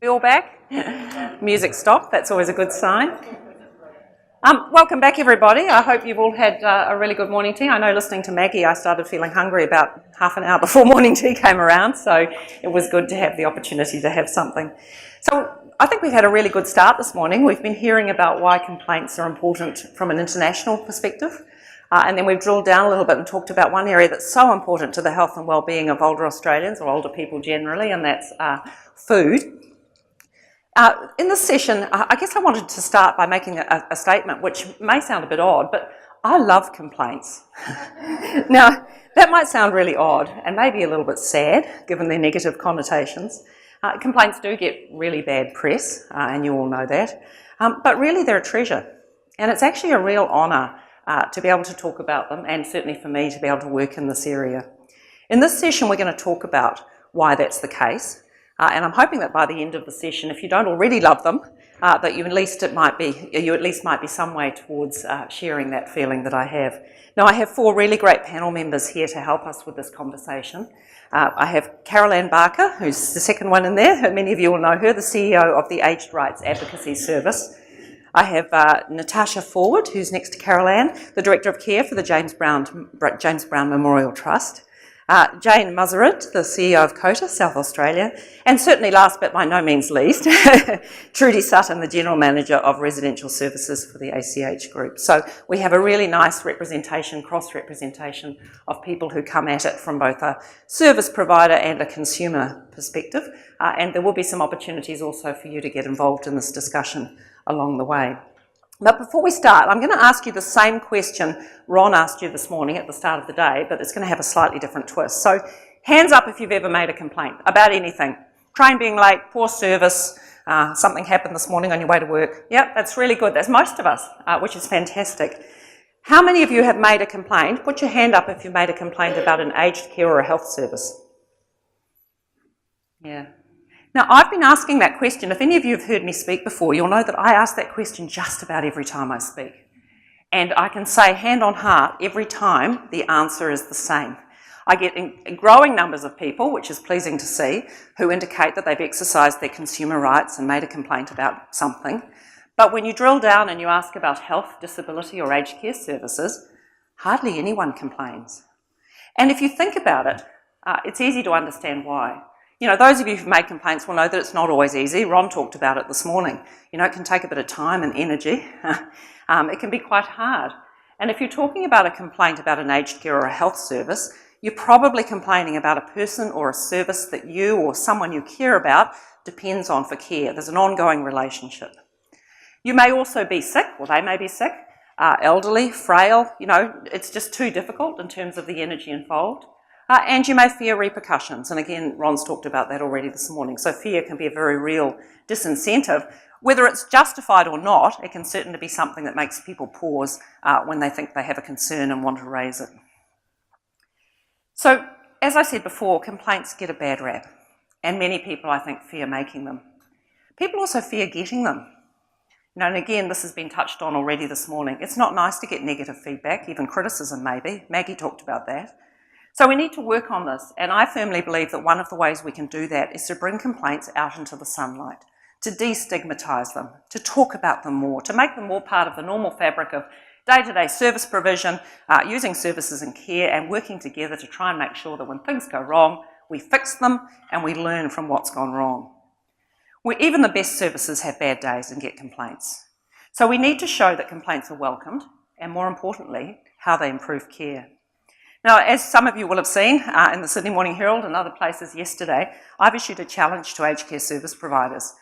We all back? Music stopped, that's always a good sign. Welcome back everybody. I hope you've all had a really good morning tea. I know listening to Maggie I started feeling hungry about half an hour before morning tea came around, so it was good to have the opportunity to have something. So I think we've had a really good start this morning. We've been hearing about why complaints are important from an international perspective. And then we've drilled down a little bit and talked about one area that's so important to the health and well-being of older Australians, or older people generally, and that's food. In this session, I guess I wanted to start by making a statement which may sound a bit odd, but I love complaints. Now, that might sound really odd and maybe a little bit sad, given their negative connotations. Complaints do get really bad press, and you all know that, but really they're a treasure. And it's actually a real honour to be able to talk about them, and certainly for me to be able to work in this area. In this session, we're going to talk about why that's the case. And I'm hoping that by the end of the session, if you don't already love them, that you at least might be some way towards sharing that feeling that I have. Now, I have four really great panel members here to help us with this conversation. I have Carolanne Barkla, who's the second one in there. Many of you will know her, the CEO of the Aged Rights Advocacy Service. I have Natasha Forward, who's next to Carolanne, the Director of Care for the James Brown Memorial Trust. Jane Muzzeret, the CEO of COTA, South Australia, and certainly last but by no means least, Trudy Sutton, the General Manager of Residential Services for the ACH Group. So we have a really nice representation, cross-representation of people who come at it from both a service provider and a consumer perspective, and there will be some opportunities also for you to get involved in this discussion along the way. But before we start, I'm going to ask you the same question Ron asked you this morning at the start of the day, but it's going to have a slightly different twist. So hands up if you've ever made a complaint about anything. Train being late, poor service, something happened this morning on your way to work. Yep, that's really good. That's most of us, which is fantastic. How many of you have made a complaint? Put your hand up if you've made a complaint about an aged care or a health service. Yeah. Now, I've been asking that question. If any of you have heard me speak before, you'll know that I ask that question just about every time I speak. And I can say, hand on heart, every time the answer is the same. I get growing numbers of people, which is pleasing to see, who indicate that they've exercised their consumer rights and made a complaint about something. But when you drill down and you ask about health, disability or aged care services, hardly anyone complains. And if you think about it, it's easy to understand why. You know, those of you who've made complaints will know that it's not always easy. Ron talked about it this morning. You know, it can take a bit of time and energy. It can be quite hard. And if you're talking about a complaint about an aged care or a health service, you're probably complaining about a person or a service that you or someone you care about depends on for care. There's an ongoing relationship. You may also be sick, or they may be sick, elderly, frail. You know, it's just too difficult in terms of the energy involved. And you may fear repercussions, and again, Ron's talked about that already this morning. So fear can be a very real disincentive. Whether it's justified or not, it can certainly be something that makes people pause when they think they have a concern and want to raise it. So, as I said before, complaints get a bad rap, and many people, I think, fear making them. People also fear getting them. You know, and again, this has been touched on already this morning. It's not nice to get negative feedback, even criticism maybe. Maggie talked about that. So we need to work on this, and I firmly believe that one of the ways we can do that is to bring complaints out into the sunlight, to destigmatise them, to talk about them more, to make them more part of the normal fabric of day-to-day service provision, using services and care, and working together to try and make sure that when things go wrong, we fix them and we learn from what's gone wrong. Even the best services have bad days and get complaints. So we need to show that complaints are welcomed, and more importantly, how they improve care. Now, as some of you will have seen in the Sydney Morning Herald and other places yesterday, I've issued a challenge to aged care service providers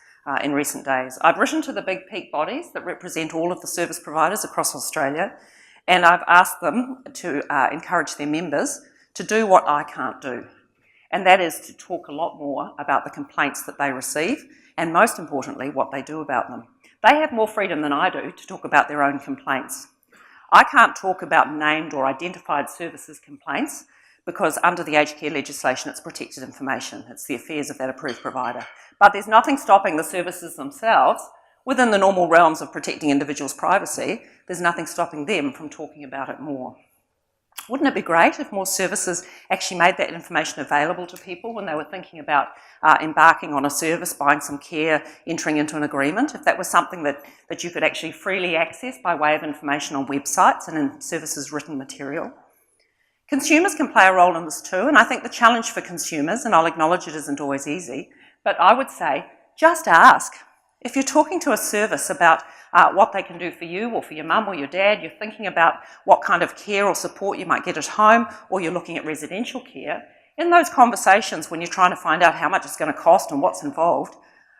in recent days. I've written to the big peak bodies that represent all of the service providers across Australia, and I've asked them to encourage their members to do what I can't do, and that is to talk a lot more about the complaints that they receive, and most importantly, what they do about them. They have more freedom than I do to talk about their own complaints. I can't talk about named or identified services complaints because under the aged care legislation it's protected information. It's the affairs of that approved provider. But there's nothing stopping the services themselves, within the normal realms of protecting individuals' privacy, there's nothing stopping them from talking about it more. Wouldn't it be great if more services actually made that information available to people when they were thinking about embarking on a service, buying some care, entering into an agreement? If that was something that you could actually freely access by way of information on websites and in services written material. Consumers can play a role in this too, and I think the challenge for consumers, and I'll acknowledge it isn't always easy, but I would say just ask. If you're talking to a service about what they can do for you or for your mum or your dad, you're thinking about what kind of care or support you might get at home, or you're looking at residential care, in those conversations when you're trying to find out how much it's going to cost and what's involved,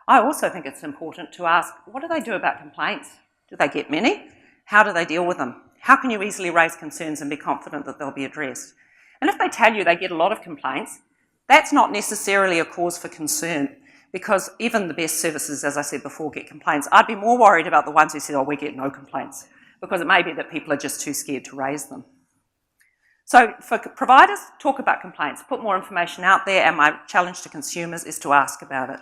I also think it's important to ask, what do they do about complaints? Do they get many? How do they deal with them? How can you easily raise concerns and be confident that they'll be addressed? And if they tell you they get a lot of complaints, that's not necessarily a cause for concern, because even the best services, as I said before, get complaints. I'd be more worried about the ones who said, oh, we get no complaints, because it may be that people are just too scared to raise them. So for providers, talk about complaints, put more information out there, and my challenge to consumers is to ask about it.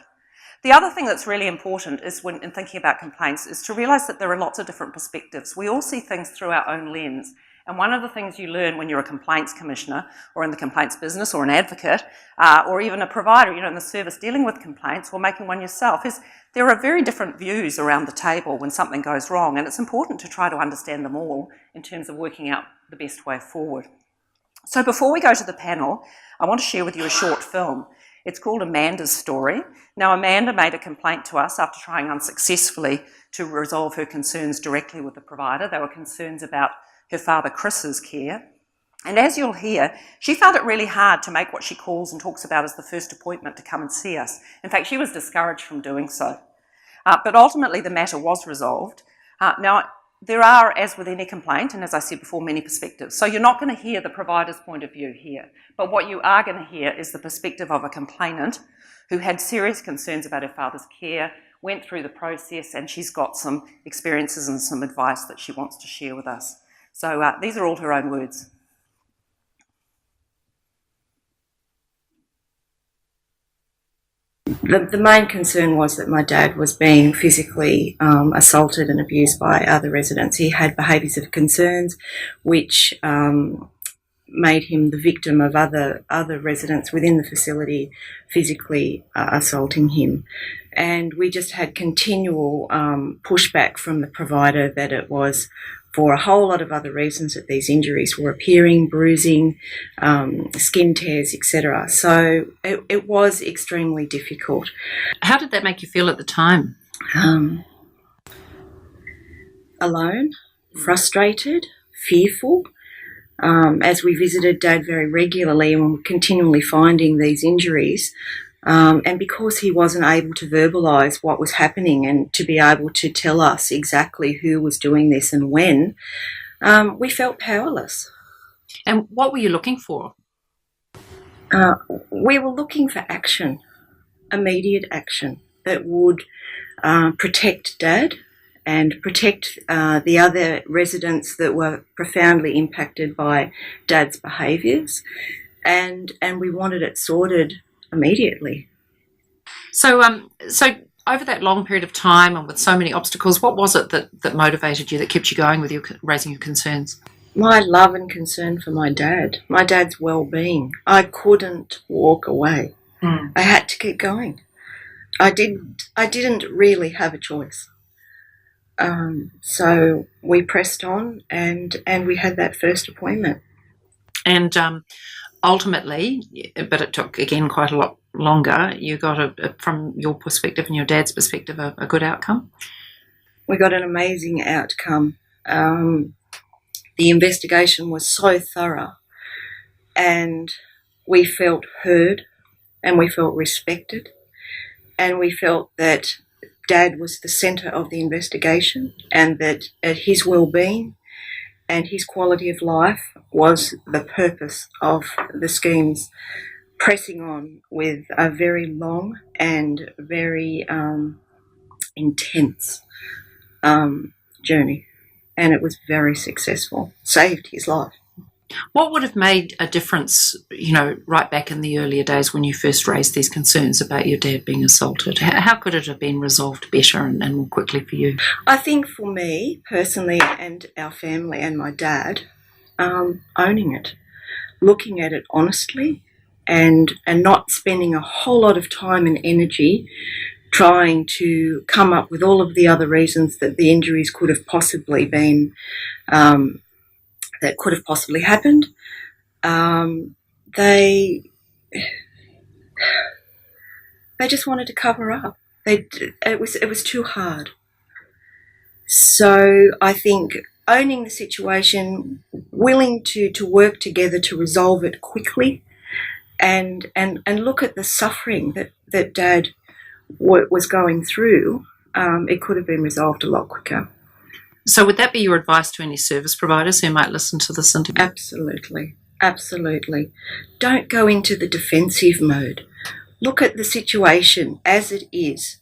The other thing that's really important is when in thinking about complaints is to realise that there are lots of different perspectives. We all see things through our own lens. And one of the things you learn when you're a complaints commissioner or in the complaints business or an advocate or even a provider, in the service dealing with complaints or making one yourself is there are very different views around the table when something goes wrong, and it's important to try to understand them all in terms of working out the best way forward. So before we go to the panel, I want to share with you a short film. It's called Amanda's Story. Now, Amanda made a complaint to us after trying unsuccessfully to resolve her concerns directly with the provider. They were concerns about her father Chris's care. And as you'll hear, she found it really hard to make what she calls and talks about as the first appointment to come and see us. In fact, she was discouraged from doing so. But ultimately, the matter was resolved. Now, there are, as with any complaint, and as I said before, many perspectives. So you're not going to hear the provider's point of view here. But what you are going to hear is the perspective of a complainant who had serious concerns about her father's care, went through the process, and she's got some experiences and some advice that she wants to share with us. So these are all her own words. The main concern was that my dad was being physically assaulted and abused by other residents. He had behaviours of concerns which made him the victim of other residents within the facility physically assaulting him. And we just had continual pushback from the provider that it was for a whole lot of other reasons that these injuries were appearing, bruising, skin tears, etc. So it was extremely difficult. How did that make you feel at the time? Alone, frustrated, fearful. As we visited Dad very regularly and were continually finding these injuries, and because he wasn't able to verbalise what was happening and to be able to tell us exactly who was doing this and when, we felt powerless. And what were you looking for? We were looking for action, immediate action that would protect Dad and protect the other residents that were profoundly impacted by Dad's behaviours, and we wanted it sorted immediately. So over that long period of time and with so many obstacles, what was it that motivated you, that kept you going with your raising your concerns? My love and concern for my dad's well-being. I couldn't walk away. I had to keep going. I didn't really have a choice. So we pressed on and we had that first appointment. And ultimately, but it took, again, quite a lot longer, you got, from your perspective and your dad's perspective, a good outcome? We got an amazing outcome. The investigation was so thorough and we felt heard and we felt respected and we felt that Dad was the centre of the investigation and that his well-being and his quality of life was the purpose of the schemes, pressing on with a very long and very intense journey. And it was very successful, saved his life. What would have made a difference, right back in the earlier days when you first raised these concerns about your dad being assaulted? How could it have been resolved better and more quickly for you? I think for me, personally, and our family and my dad, owning it, looking at it honestly, and not spending a whole lot of time and energy trying to come up with all of the other reasons that the injuries could have possibly been, that could have possibly happened. They just wanted to cover up. It was too hard. So I think owning the situation, willing to work together to resolve it quickly, and look at the suffering that Dad was going through, it could have been resolved a lot quicker. So would that be your advice to any service providers who might listen to this interview? Absolutely. Absolutely. Don't go into the defensive mode. Look at the situation as it is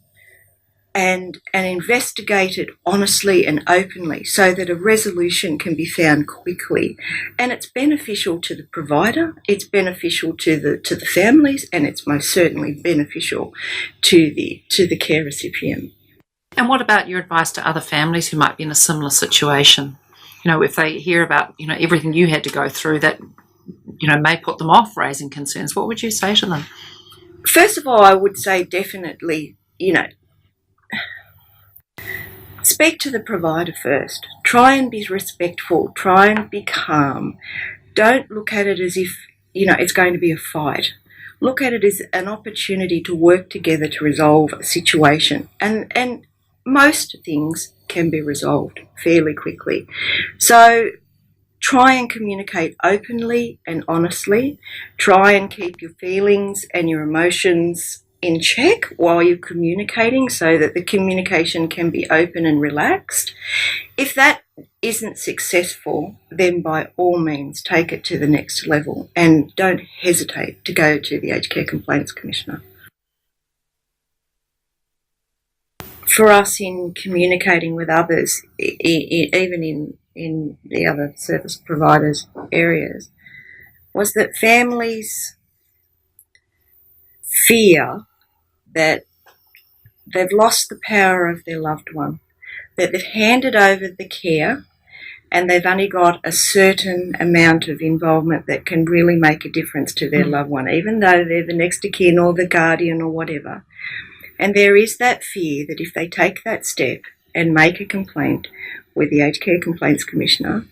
and investigate it honestly and openly so that a resolution can be found quickly. And it's beneficial to the provider, it's beneficial to the families, and it's most certainly beneficial to the care recipient. And what about your advice to other families who might be in a similar situation? You know, if they hear about, you know, everything you had to go through that, you know, may put them off raising concerns, what would you say to them? First of all, I would say definitely, you know, speak to the provider first. Try and be respectful. Try and be calm. Don't look at it as if, you know, it's going to be a fight. Look at it as an opportunity to work together to resolve a situation. And most things can be resolved fairly quickly. So try and communicate openly and honestly. Try and keep your feelings and your emotions in check while you're communicating so that the communication can be open and relaxed. If that isn't successful, then by all means take it to the next level and don't hesitate to go to the Aged Care Complaints Commissioner. For us in communicating with others, even in the other service providers' areas, was that families fear that they've lost the power of their loved one, that they've handed over the care and they've only got a certain amount of involvement that can really make a difference to their loved one, even though they're the next of kin or the guardian or whatever. And there is that fear that if they take that step and make a complaint with the Aged Care Complaints Commissioner,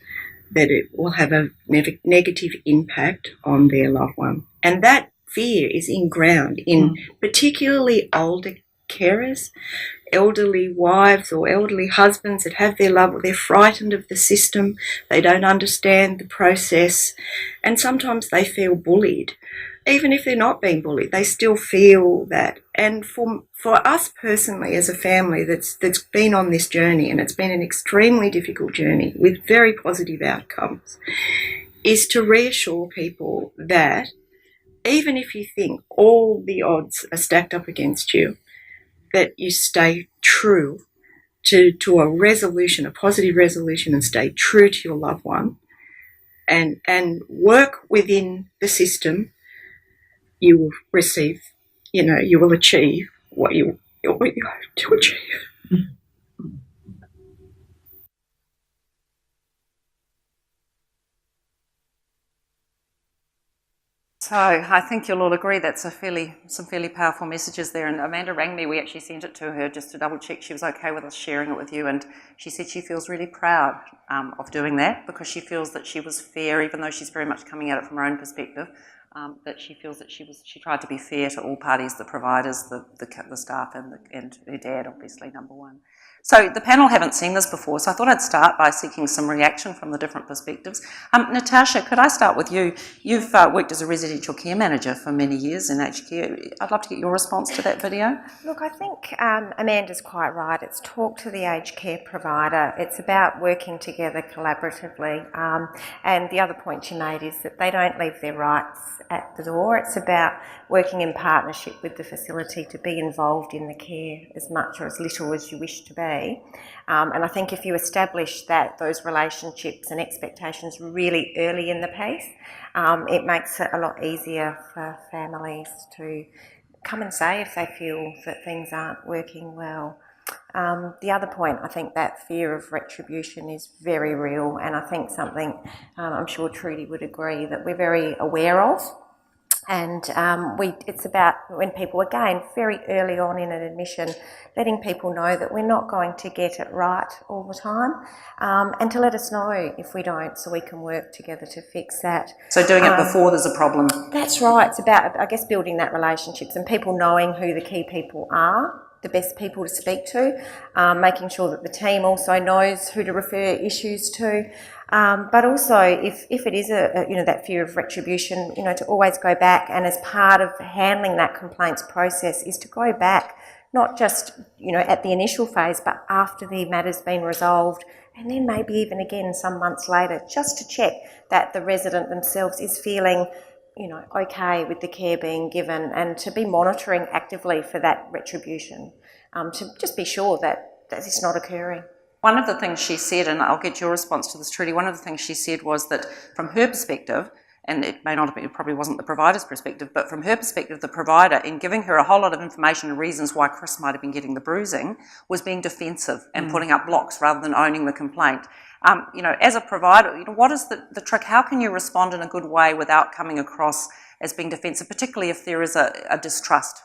that it will have a negative impact on their loved one. And that fear is inground in particularly older carers, elderly wives or elderly husbands that have their love, they're frightened of the system, they don't understand the process, and sometimes they feel bullied. Even if they're not being bullied, they still feel that. And for us personally as a family that's been on this journey, and it's been an extremely difficult journey with very positive outcomes, is to reassure people that even if you think all the odds are stacked up against you, that you stay true to a resolution, a positive resolution, and stay true to your loved one and work within the system. You will receive, you know, you will achieve what you hope to achieve. So I think you'll all agree that's some fairly powerful messages there. And Amanda rang me. We actually sent it to her just to double check she was okay with us sharing it with you. And she said she feels really proud of doing that because she feels that she was fair, even though she's very much coming at it from her own perspective. That she feels that she tried to be fair to all parties, the providers, the staff, and her dad, obviously, number one. So the panel haven't seen this before, so I thought I'd start by seeking some reaction from the different perspectives. Natasha, could I start with you? You've worked as a residential care manager for many years in aged care. I'd love to get your response to that video. Look, I think Amanda's quite right. It's talk to the aged care provider. It's about working together collaboratively. And the other point you made is that they don't leave their rights at the door. It's about working in partnership with the facility to be involved in the care as much or as little as you wish to be. And I think if you establish those relationships and expectations really early in the piece, it makes it a lot easier for families to come and say if they feel that things aren't working well. The other point, I think that fear of retribution is very real, and I think something I'm sure Trudy would agree that we're very aware of. And it's about when people, again, very early on in an admission, letting people know that we're not going to get it right all the time, and to let us know if we don't, so we can work together to fix that. So doing it before there's a problem. That's right. It's about, I guess, building that relationships and people knowing who the key people are, the best people to speak to, making sure that the team also knows who to refer issues to. But also, if it is that fear of retribution, to always go back, and as part of handling that complaints process is to go back, not just at the initial phase, but after the matter's been resolved, and then maybe even again some months later, just to check that the resident themselves is feeling okay with the care being given, and to be monitoring actively for that retribution, to just be sure that it's not occurring. One of the things she said, and I'll get your response to this, Trudy, one of the things she said was that from her perspective, and it may not have been, it probably wasn't the provider's perspective, but from her perspective, the provider, in giving her a whole lot of information and reasons why Chris might have been getting the bruising, was being defensive and putting up blocks rather than owning the complaint. As a provider, what is the trick? How can you respond in a good way without coming across as being defensive, particularly if there is a distrust?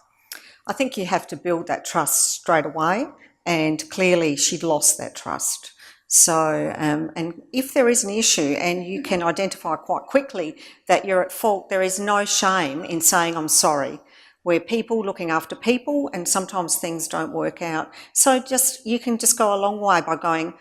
I think you have to build that trust straight away, and clearly she'd lost that trust. So, and if there is an issue and you can identify quite quickly that you're at fault, there is no shame in saying, I'm sorry. We're people looking after people, and sometimes things don't work out. So you can just go a long way by going,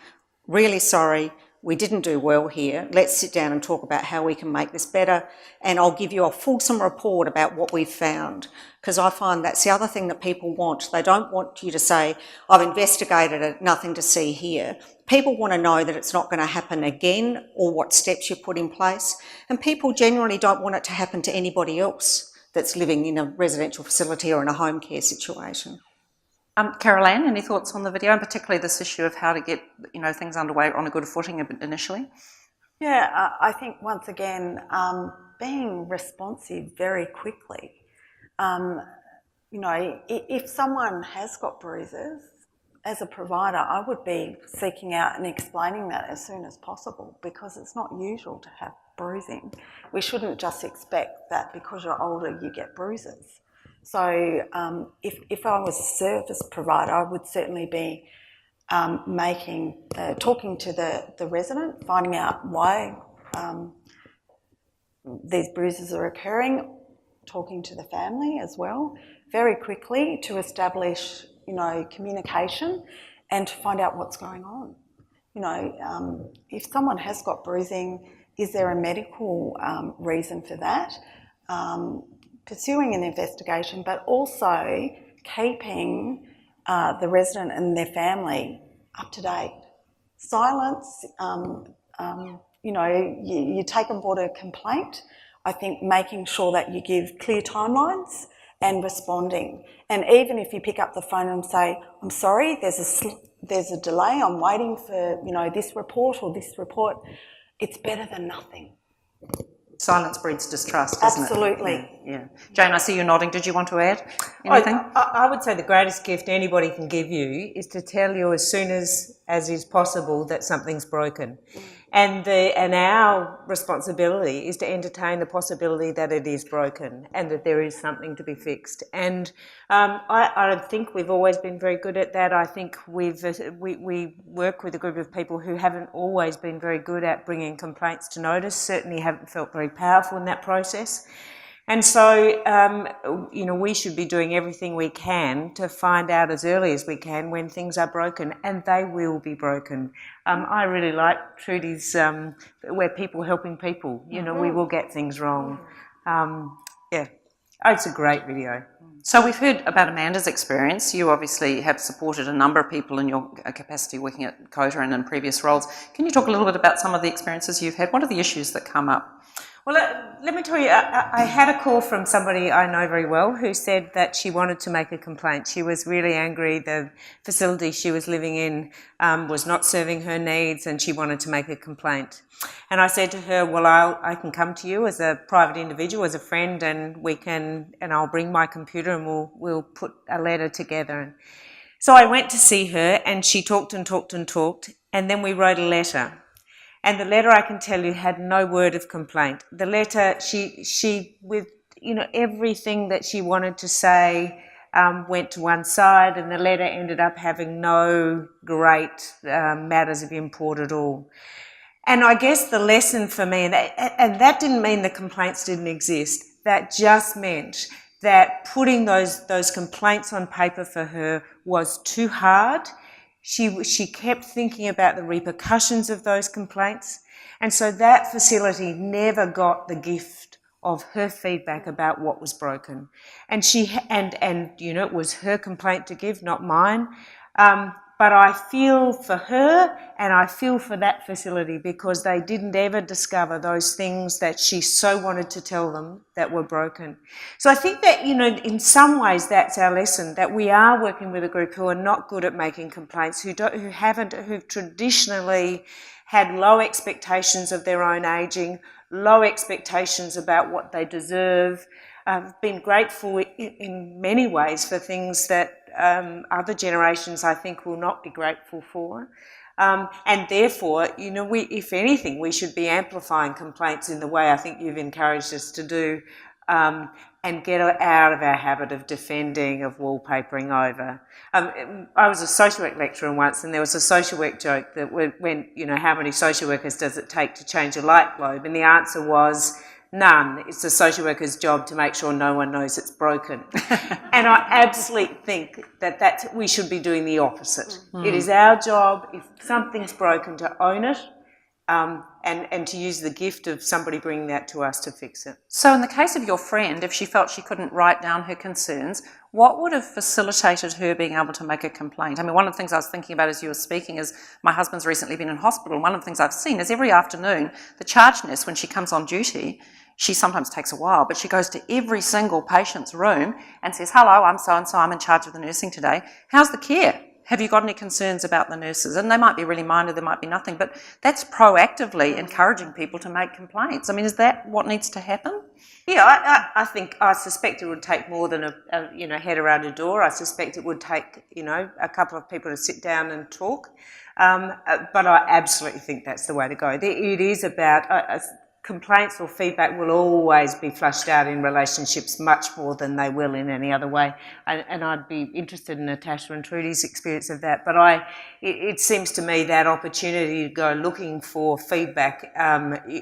really sorry, we didn't do well here. Let's sit down and talk about how we can make this better, and I'll give you a fulsome report about what we've found. Because I find that's the other thing that people want. They don't want you to say, I've investigated it, nothing to see here. People want to know that it's not going to happen again, or what steps you put in place. And people generally don't want it to happen to anybody else that's living in a residential facility or in a home care situation. Carolanne, any thoughts on the video, and particularly this issue of how to get things underway on a good footing initially? Yeah, I think once again, being responsive very quickly. If someone has got bruises, as a provider, I would be seeking out and explaining that as soon as possible, because it's not usual to have bruising. We shouldn't just expect that because you're older you get bruises. So if I was a service provider, I would certainly be talking to the resident, finding out why these bruises are occurring, talking to the family as well, very quickly to establish, communication and to find out what's going on. If someone has got bruising, is there a medical reason for that? Pursuing an investigation, but also keeping the resident and their family up to date. Silence, you take on board a complaint. I think making sure that you give clear timelines and responding. And even if you pick up the phone and say, I'm sorry, there's a delay, I'm waiting for this report or this report, it's better than nothing. Silence breeds distrust, doesn't it? Absolutely. Yeah. Jane, I see you nodding. Did you want to add anything? I would say the greatest gift anybody can give you is to tell you as soon as is possible that something's broken. And our responsibility is to entertain the possibility that it is broken and that there is something to be fixed. And I think we've always been very good at that. I think we work with a group of people who haven't always been very good at bringing complaints to notice, certainly haven't felt very powerful in that process. And so, we should be doing everything we can to find out as early as we can when things are broken, and they will be broken. I really like Trudy's, we're people helping people. We will get things wrong. It's a great video. So we've heard about Amanda's experience. You obviously have supported a number of people in your capacity working at COTA and in previous roles. Can you talk a little bit about some of the experiences you've had? What are the issues that come up? Well, let me tell you, I had a call from somebody I know very well who said that she wanted to make a complaint. She was really angry. The facility she was living in was not serving her needs, and she wanted to make a complaint. And I said to her, well, I can come to you as a private individual, as a friend, and I'll bring my computer and we'll put a letter together. So I went to see her, and she talked and talked and talked, and then we wrote a letter. And the letter, I can tell you, had no word of complaint. The letter, she with, everything that she wanted to say went to one side, and the letter ended up having no great matters of import at all. And I guess the lesson for me, and that didn't mean the complaints didn't exist, that just meant that putting those complaints on paper for her was too hard. She kept thinking about the repercussions of those complaints, and so that facility never got the gift of her feedback about what was broken. And it was her complaint to give, not mine. But I feel for her, and I feel for that facility, because they didn't ever discover those things that she so wanted to tell them that were broken. So I think that, in some ways that's our lesson, that we are working with a group who are not good at making complaints, who've traditionally had low expectations of their own ageing, low expectations about what they deserve, been grateful in many ways for things that other generations, I think, will not be grateful for. And therefore, if anything, we should be amplifying complaints in the way I think you've encouraged us to do, and get out of our habit of defending, of wallpapering over. I was a social work lecturer once, and there was a social work joke that went, how many social workers does it take to change a light bulb? And the answer was, none. It's the social worker's job to make sure no one knows it's broken. And I absolutely think that we should be doing the opposite. It is our job, if something's broken, to own it, and to use the gift of somebody bringing that to us to fix it. So in the case of your friend, if she felt she couldn't write down her concerns, what would have facilitated her being able to make a complaint? I mean, one of the things I was thinking about as you were speaking is my husband's recently been in hospital, and one of the things I've seen is every afternoon, the charge nurse, when she comes on duty, she sometimes takes a while, but she goes to every single patient's room and says, hello, I'm so-and-so, I'm in charge of the nursing today. How's the care? Have you got any concerns about the nurses? And they might be really minor, there might be nothing, but that's proactively encouraging people to make complaints. I mean, is that what needs to happen? Yeah, I suspect it would take more than a head around a door. I suspect it would take, a couple of people to sit down and talk. But I absolutely think that's the way to go. It is about... complaints or feedback will always be flushed out in relationships much more than they will in any other way. And I'd be interested in Natasha and Trudy's experience of that. But it seems to me that opportunity to go looking for feedback,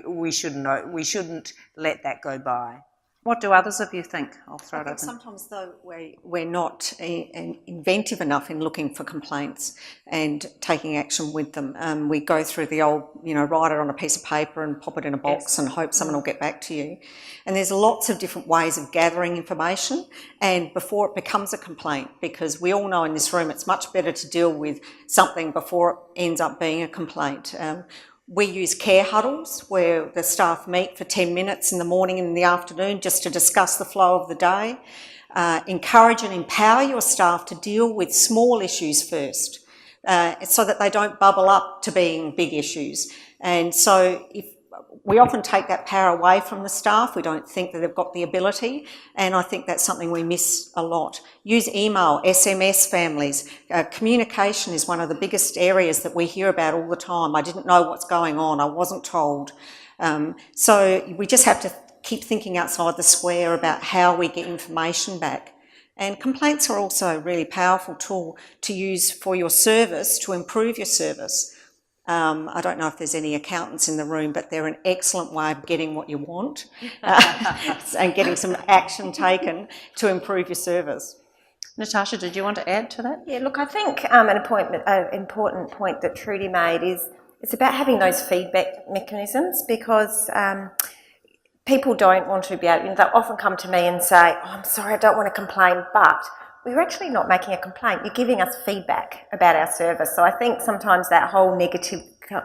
we shouldn't let that go by. What do others of you think? I'll throw it open. Sometimes, though, we're not inventive enough in looking for complaints and taking action with them. We go through the old, write it on a piece of paper and pop it in a box and hope someone will get back to you. And there's lots of different ways of gathering information and before it becomes a complaint, because we all know in this room it's much better to deal with something before it ends up being a complaint. We use care huddles where the staff meet for 10 minutes in the morning and in the afternoon just to discuss the flow of the day. Encourage and empower your staff to deal with small issues first, so that they don't bubble up to being big issues. And so if we often take that power away from the staff, we don't think that they've got the ability, and I think that's something we miss a lot. Use email, SMS families. Communication is one of the biggest areas that we hear about all the time. I didn't know what's going on, I wasn't told. So we just have to keep thinking outside the square about how we get information back. And complaints are also a really powerful tool to use for your service, to improve your service. I don't know if there's any accountants in the room, but they're an excellent way of getting what you want and getting some action taken to improve your service. Natasha, did you want to add to that? Yeah, look, I think an important point that Trudy made is it's about having those feedback mechanisms, because people don't want to be able, they'll often come to me and say, oh, I'm sorry, I don't want to complain, but we're actually not making a complaint. You're giving us feedback about our service. So I think sometimes that whole negative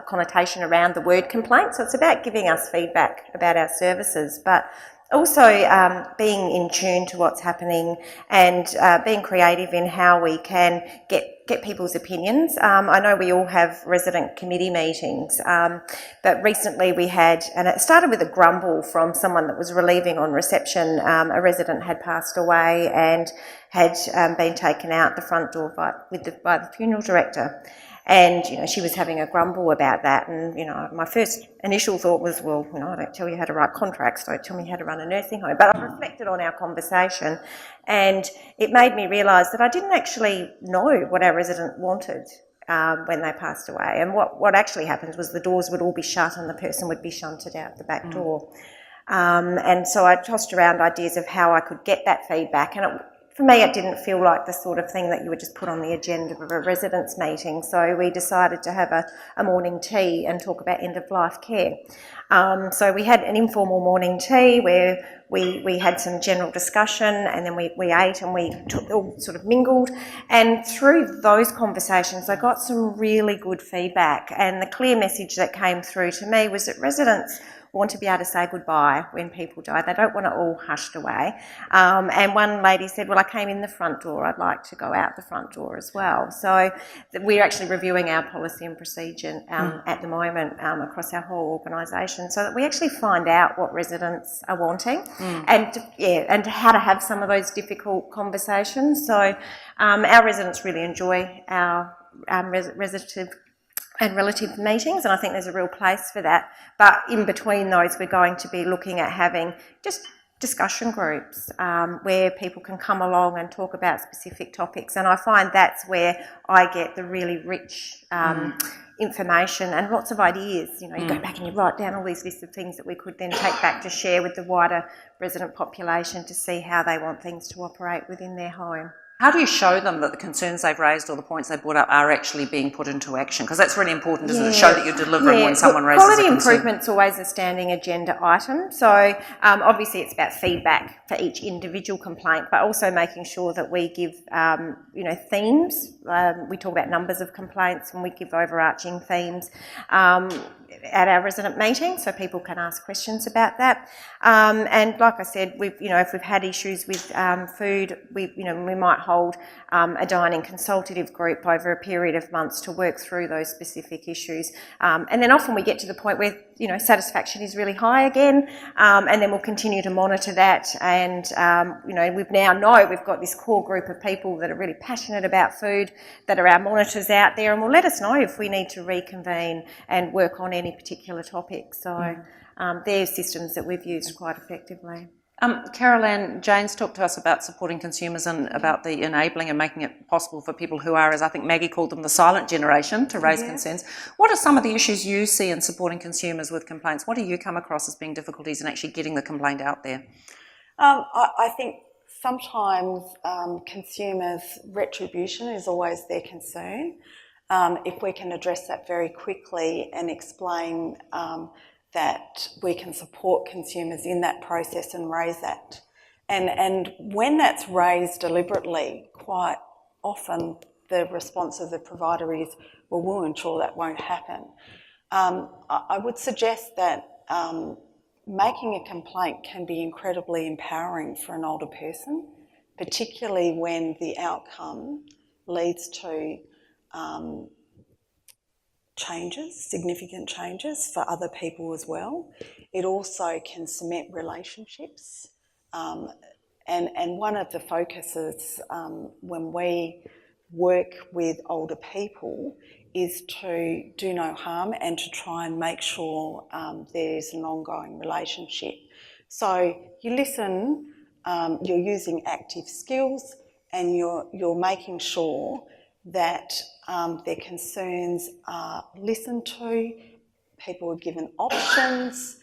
connotation around the word complaint, so it's about giving us feedback about our services. But also being in tune to what's happening and being creative in how we can get people's opinions. I know we all have resident committee meetings, but recently we had, and it started with a grumble from someone that was relieving on reception. A resident had passed away and had been taken out the front door by the funeral director. And, she was having a grumble about that. And, my first initial thought was, well, I don't tell you how to write contracts, don't tell me how to run a nursing home. But I reflected on our conversation and it made me realise that I didn't actually know what our resident wanted when they passed away. And what actually happened was the doors would all be shut and the person would be shunted out the back door. And so I tossed around ideas of how I could get that feedback. And for me, it didn't feel like the sort of thing that you would just put on the agenda of a residents' meeting. So we decided to have a morning tea and talk about end-of-life care. So we had an informal morning tea where we had some general discussion and then we ate and we all sort of mingled. And through those conversations, I got some really good feedback. And the clear message that came through to me was that residents want to be able to say goodbye when people die. They don't want it all hushed away. And one lady said, well, I came in the front door. I'd like to go out the front door as well. So we're actually reviewing our policy and procedure at the moment across our whole organisation so that we actually find out what residents are wanting and how to have some of those difficult conversations. So our residents really enjoy our relative meetings, and I think there's a real place for that. But in between those, we're going to be looking at having just discussion groups where people can come along and talk about specific topics. And I find that's where I get the really rich information and lots of ideas. You go back and you write down all these lists of things that we could then take back to share with the wider resident population to see how they want things to operate within their home. How do you show them that the concerns they've raised or the points they've brought up are actually being put into action? Because that's really important, isn't it? Show that you're delivering when someone raises a concern. Quality improvement's always a standing agenda item. So obviously it's about feedback for each individual complaint, but also making sure that we give, themes. We talk about numbers of complaints and we give overarching themes at our resident meeting so people can ask questions about that. And like I said, if we've had issues with food, we might hold a dining consultative group over a period of months to work through those specific issues. And then often we get to the point where, satisfaction is really high again, and then we'll continue to monitor that. And, we've got this core group of people that are really passionate about food, that are our monitors out there, and will let us know if we need to reconvene and work on any particular topic. So they're systems that we've used quite effectively. Carolanne, Jane's talked to us about supporting consumers and about the enabling and making it possible for people who are, as I think Maggie called them, the silent generation to raise concerns. What are some of the issues you see in supporting consumers with complaints? What do you come across as being difficulties in actually getting the complaint out there? I think sometimes consumers' retribution is always their concern. If we can address that very quickly and explain that we can support consumers in that process and raise that. And when that's raised deliberately, quite often the response of the provider is, well, we'll ensure that won't happen. I would suggest that making a complaint can be incredibly empowering for an older person, particularly when the outcome leads to significant changes for other people as well. It also can cement relationships. And one of the focuses when we work with older people is to do no harm and to try and make sure there's an ongoing relationship. So you listen, you're using active skills, and you're making sure that their concerns are listened to, people are given options,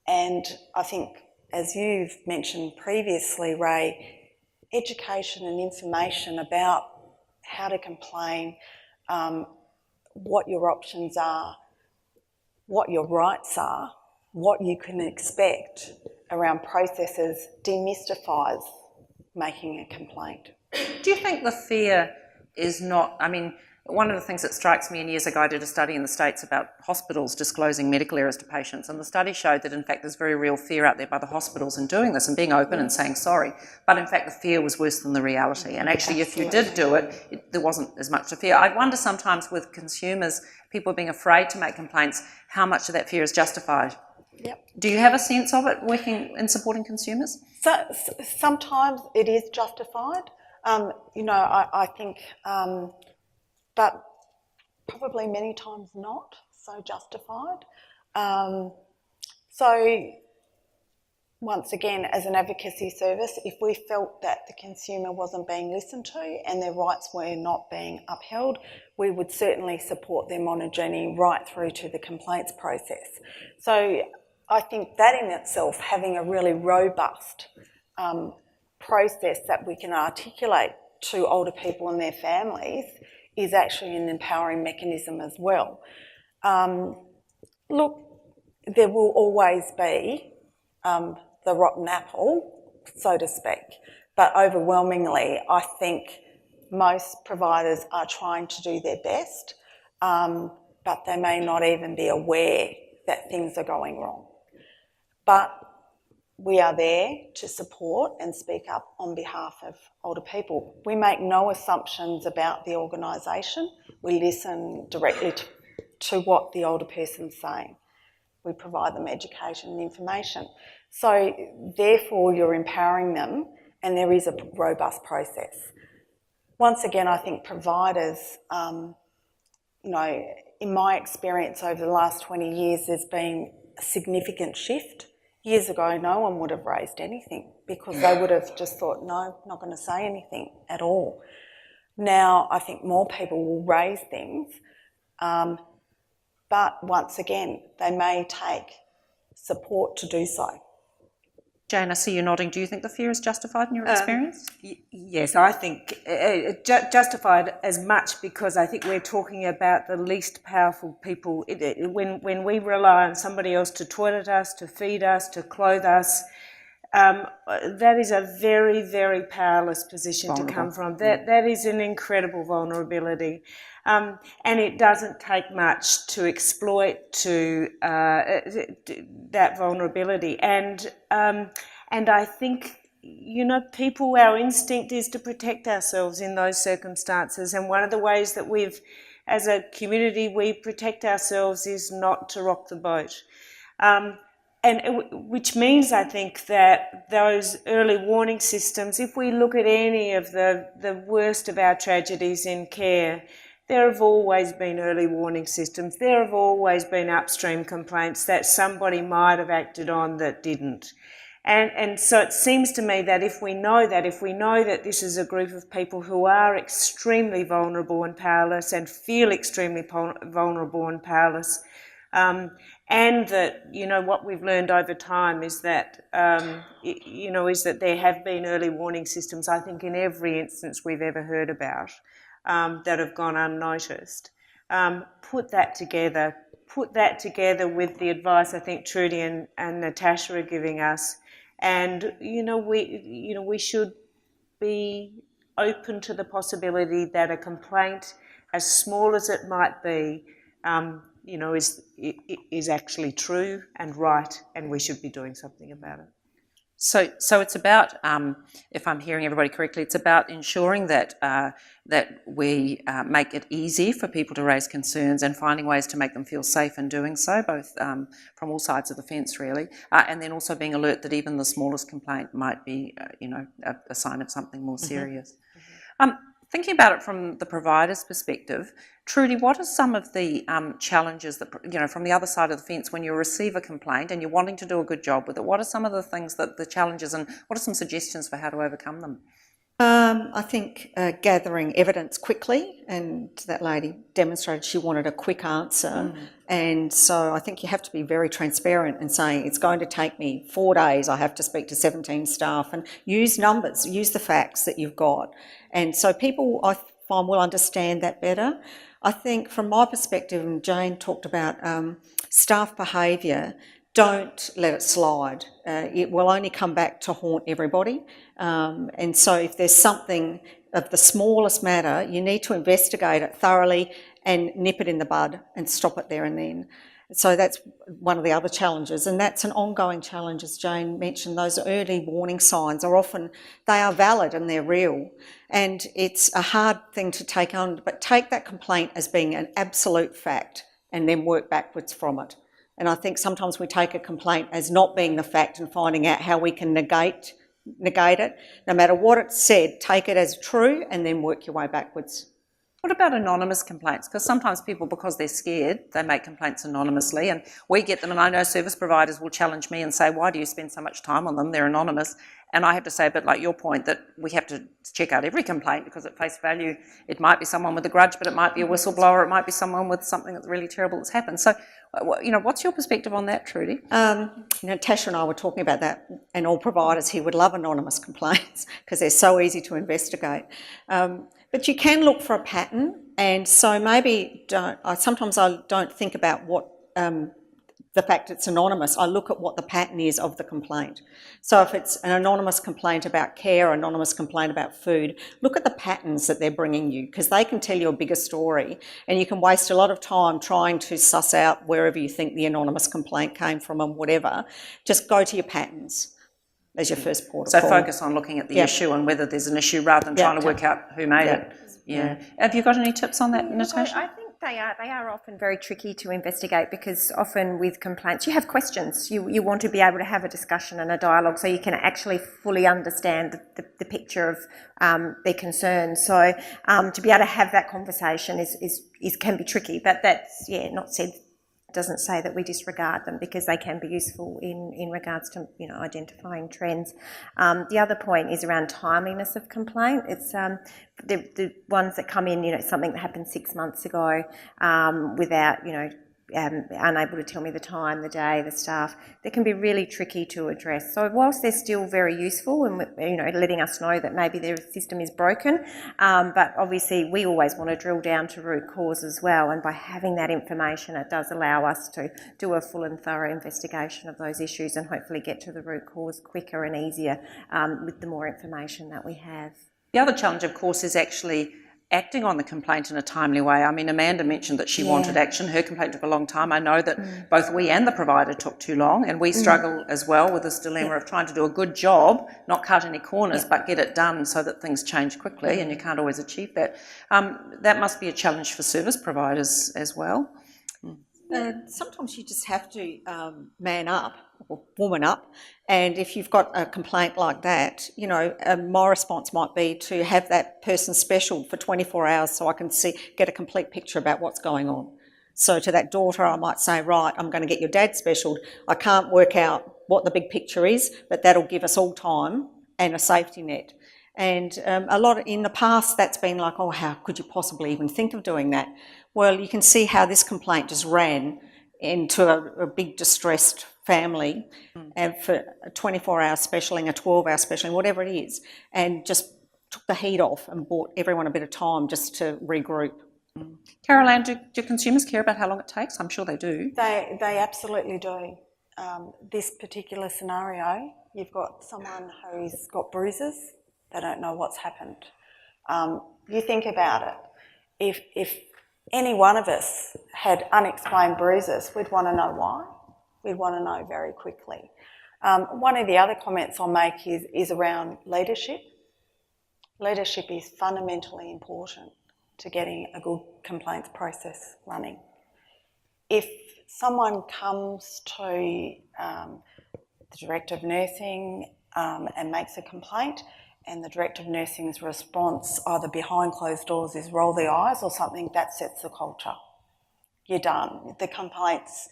and I think, as you've mentioned previously, Ray, education and information about how to complain, what your options are, what your rights are, what you can expect around processes demystifies making a complaint. Do you think the fear is not, One of the things that strikes me, and years ago I did a study in the States about hospitals disclosing medical errors to patients, and the study showed that in fact there's very real fear out there by the hospitals in doing this and being open and saying sorry, but in fact the fear was worse than the reality, and actually if you did do it, there wasn't as much to fear. I wonder sometimes with consumers, people being afraid to make complaints, how much of that fear is justified? Yep. Do you have a sense of it working in supporting consumers? So sometimes it is justified. I think, but probably many times not so justified. So once again, as an advocacy service, if we felt that the consumer wasn't being listened to and their rights were not being upheld, we would certainly support them on a journey right through to the complaints process. So I think that in itself, having a really robust process that we can articulate to older people and their families is actually an empowering mechanism as well. Look, there will always be the rotten apple, so to speak, but overwhelmingly I think most providers are trying to do their best, but they may not even be aware that things are going wrong. But we are there to support and speak up on behalf of older people. We make no assumptions about the organisation. We listen directly to what the older person's saying. We provide them education and information. So therefore you're empowering them and there is a robust process. Once again, I think providers, in my experience over the last 20 years, there's been a significant shift. Years ago, no one would have raised anything because they would have just thought, no, not going to say anything at all. Now, I think more people will raise things, but once again, they may take support to do so. Jane, I see you nodding. Do you think the fear is justified in your experience? Yes, I think justified as much because I think we're talking about the least powerful people. When we rely on somebody else to toilet us, to feed us, to clothe us, that is a very, very powerless position to come from. That is an incredible vulnerability. And it doesn't take much to exploit that vulnerability. And I think, people, our instinct is to protect ourselves in those circumstances. And one of the ways that as a community, we protect ourselves is not to rock the boat. Which means, I think, that those early warning systems, if we look at any of the worst of our tragedies in care, there have always been early warning systems. There have always been upstream complaints that somebody might have acted on that didn't. And so it seems to me that if we know that this is a group of people who are extremely vulnerable and powerless and feel extremely vulnerable and powerless, and that, what we've learned over time is that, is that there have been early warning systems, I think, in every instance we've ever heard about, that have gone unnoticed. Put that together with the advice I think Trudy and Natasha are giving us, and we should be open to the possibility that a complaint, as small as it might be, is actually true and right, and we should be doing something about it. So it's about, if I'm hearing everybody correctly, it's about ensuring that we make it easy for people to raise concerns and finding ways to make them feel safe in doing so, both from all sides of the fence, really, and then also being alert that even the smallest complaint might be, a sign of something more serious. Thinking about it from the provider's perspective, Trudy, what are some of the challenges that, from the other side of the fence when you receive a complaint and you're wanting to do a good job with it, what are some of the things that the challenges and what are some suggestions for how to overcome them? I think gathering evidence quickly, and that lady demonstrated she wanted a quick answer. And so I think you have to be very transparent and saying it's going to take me 4 days, I have to speak to 17 staff, and use numbers, use the facts that you've got. And so people, I find, will understand that better. I think from my perspective, and Jane talked about staff behaviour, don't let it slide. It will only come back to haunt everybody. And so if there's something of the smallest matter, you need to investigate it thoroughly and nip it in the bud and stop it there and then. So that's one of the other challenges, and that's an ongoing challenge, as Jane mentioned. Those early warning signs are often, they are valid and they're real, and it's a hard thing to take on, but take that complaint as being an absolute fact and then work backwards from it. And I think sometimes we take a complaint as not being the fact and finding out how we can negate it. No matter what it's said, take it as true and then work your way backwards. What about anonymous complaints? Because sometimes people, because they're scared, they make complaints anonymously, and we get them, and I know service providers will challenge me and say, why do you spend so much time on them? They're anonymous. And I have to say, a bit like your point, that we have to check out every complaint, because at face value, it might be someone with a grudge, but it might be a whistleblower, it might be someone with something that's really terrible that's happened. So, what's your perspective on that, Trudy? Natasha and I were talking about that, and all providers here would love anonymous complaints because they're so easy to investigate. But you can look for a pattern, and so maybe sometimes I don't think about what the fact it's anonymous. I look at what the pattern is of the complaint. So if it's an anonymous complaint about care, or anonymous complaint about food, look at the patterns that they're bringing you, because they can tell you a bigger story, and you can waste a lot of time trying to suss out wherever you think the anonymous complaint came from and whatever. Just go to your patterns as your first port of So call. focus on looking at the issue and whether there's an issue, rather than trying to work out who made it. Yeah. Have you got any tips on that, Natasha? I think they are often very tricky to investigate, because often with complaints you have questions. You want to be able to have a discussion and a dialogue so you can actually fully understand the picture of their concerns. So to be able to have that conversation is can be tricky, but that's not said. Doesn't say that we disregard them, because they can be useful in regards to identifying trends. The other point is around timeliness of complaint. It's the ones that come in, something that happened 6 months ago without unable to tell me the time, the day, the staff. They can be really tricky to address. So whilst they're still very useful and letting us know that maybe their system is broken, but obviously we always want to drill down to root cause as well. And by having that information, it does allow us to do a full and thorough investigation of those issues and hopefully get to the root cause quicker and easier with the more information that we have. The other challenge, of course, is actually acting on the complaint in a timely way. I mean, Amanda mentioned that she wanted action. Her complaint took a long time. I know that both we and the provider took too long, and we struggle as well with this dilemma of trying to do a good job, not cut any corners, but get it done so that things change quickly, and you can't always achieve that. That must be a challenge for service providers as well. Sometimes you just have to man up or woman up, and if you've got a complaint like that, my response might be to have that person specialed for 24 hours so I can get a complete picture about what's going on. So to that daughter, I might say, right, I'm going to get your dad specialed. I can't work out what the big picture is, but that'll give us all time and a safety net. And a lot in the past, that's been like, oh, how could you possibly even think of doing that? Well, you can see how this complaint just ran into a big distressed family, and for a 24-hour specialing, a 12-hour specialing, whatever it is, and just took the heat off and bought everyone a bit of time just to regroup. Carolanne, do consumers care about how long it takes? I'm sure they do. They absolutely do. This particular scenario, you've got someone who's got bruises. They don't know what's happened. You think about it. If any one of us had unexplained bruises, we'd want to know why. We'd want to know very quickly. One of the other comments I'll make is around leadership. Leadership is fundamentally important to getting a good complaints process running. If someone comes to the Director of Nursing and makes a complaint, and the Director of Nursing's response, either behind closed doors, is roll the eyes or something, that sets the culture. You're done. The complaints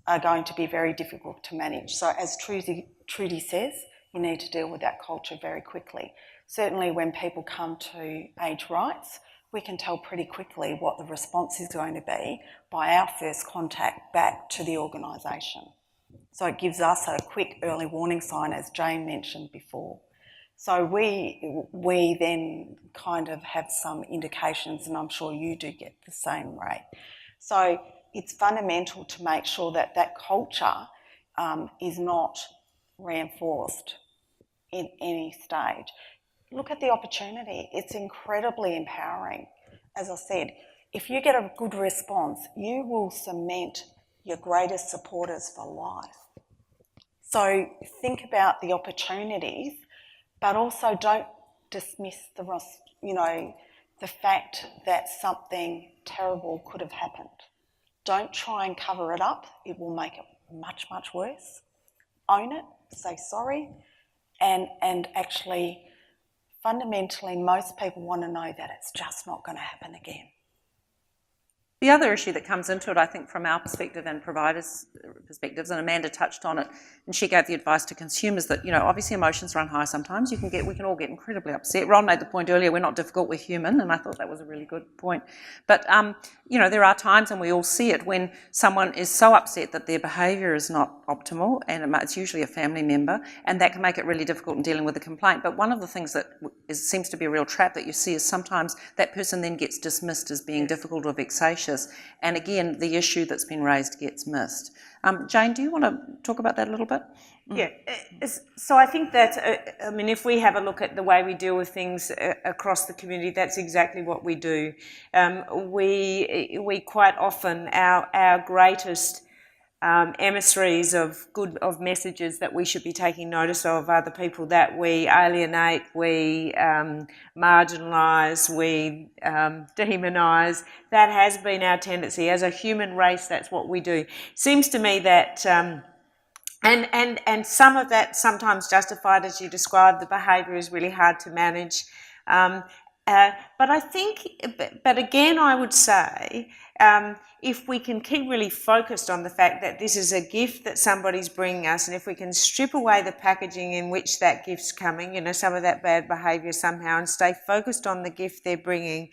are going to be very difficult to manage. So as Trudy says, you need to deal with that culture very quickly. Certainly when people come to age rights, we can tell pretty quickly what the response is going to be by our first contact back to the organisation. So it gives us a quick early warning sign, as Jane mentioned before. So we then kind of have some indications, and I'm sure you do get the same rate. So it's fundamental to make sure that that culture is not reinforced in any stage. look at the opportunity. It's incredibly empowering. As I said, if you get a good response, you will cement your greatest supporters for life. So think about the opportunities, but also don't dismiss the fact that something terrible could have happened. Don't try and cover it up. It will make it much, much worse. Own it, say sorry, and actually, fundamentally, most people want to know that it's just not going to happen again. The other issue that comes into it, I think, from our perspective and providers' perspectives, and Amanda touched on it, and she gave the advice to consumers that, obviously emotions run high sometimes. We can all get incredibly upset. Ron made the point earlier, we're not difficult, we're human, and I thought that was a really good point. But, there are times, and we all see it, when someone is so upset that their behaviour is not optimal, and it's usually a family member, and that can make it really difficult in dealing with a complaint. But one of the things that seems to be a real trap that you see is sometimes that person then gets dismissed as being difficult or vexatious. And again, the issue that's been raised gets missed. Jane, do you want to talk about that a little bit? Yeah, so I think that, if we have a look at the way we deal with things across the community, that's exactly what we do. We quite often, our greatest emissaries of messages that we should be taking notice of are the people that we alienate, we marginalise, we demonise. That has been our tendency. As a human race, that's what we do. Seems to me that... And some of that sometimes justified, as you described, the behaviour is really hard to manage. But I think, but again, I would say, if we can keep really focused on the fact that this is a gift that somebody's bringing us, and if we can strip away the packaging in which that gift's coming, some of that bad behaviour somehow, and stay focused on the gift they're bringing,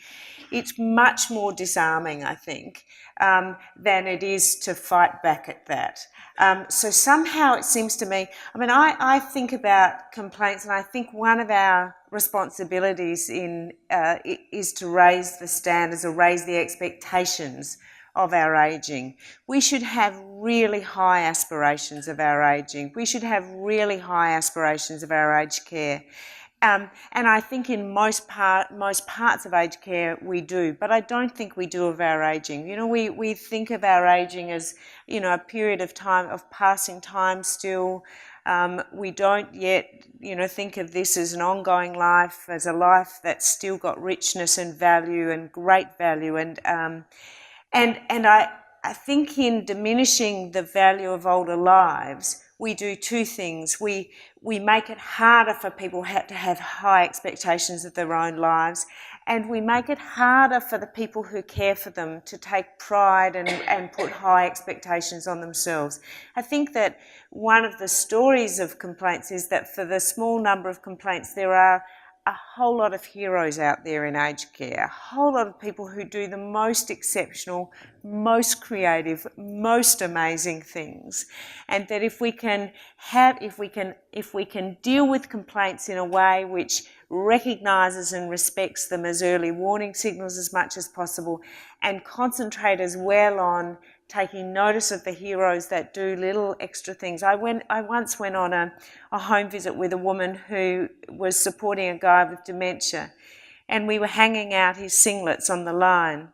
it's much more disarming, I think, than it is to fight back at that. So somehow it seems to me, I think about complaints, and I think one of our responsibilities is to raise the standards or raise the expectations of our ageing. We should have really high aspirations of our ageing. We should have really high aspirations of our aged care. And I think in most parts of aged care we do, but I don't think we do of our ageing. We think of our ageing as, a period of time, of passing time still. We don't yet, think of this as an ongoing life, as a life that's still got richness and value and great value. And I think in diminishing the value of older lives, we do two things. We make it harder for people to have high expectations of their own lives, and we make it harder for the people who care for them to take pride and put high expectations on themselves. I think that one of the stories of complaints is that for the small number of complaints, there are a whole lot of heroes out there in aged care, a whole lot of people who do the most exceptional, most creative, most amazing things. And that if we can deal with complaints in a way which recognises and respects them as early warning signals as much as possible, and concentrate as well on taking notice of the heroes that do little extra things. I once went on a home visit with a woman who was supporting a guy with dementia, and we were hanging out his singlets on the line,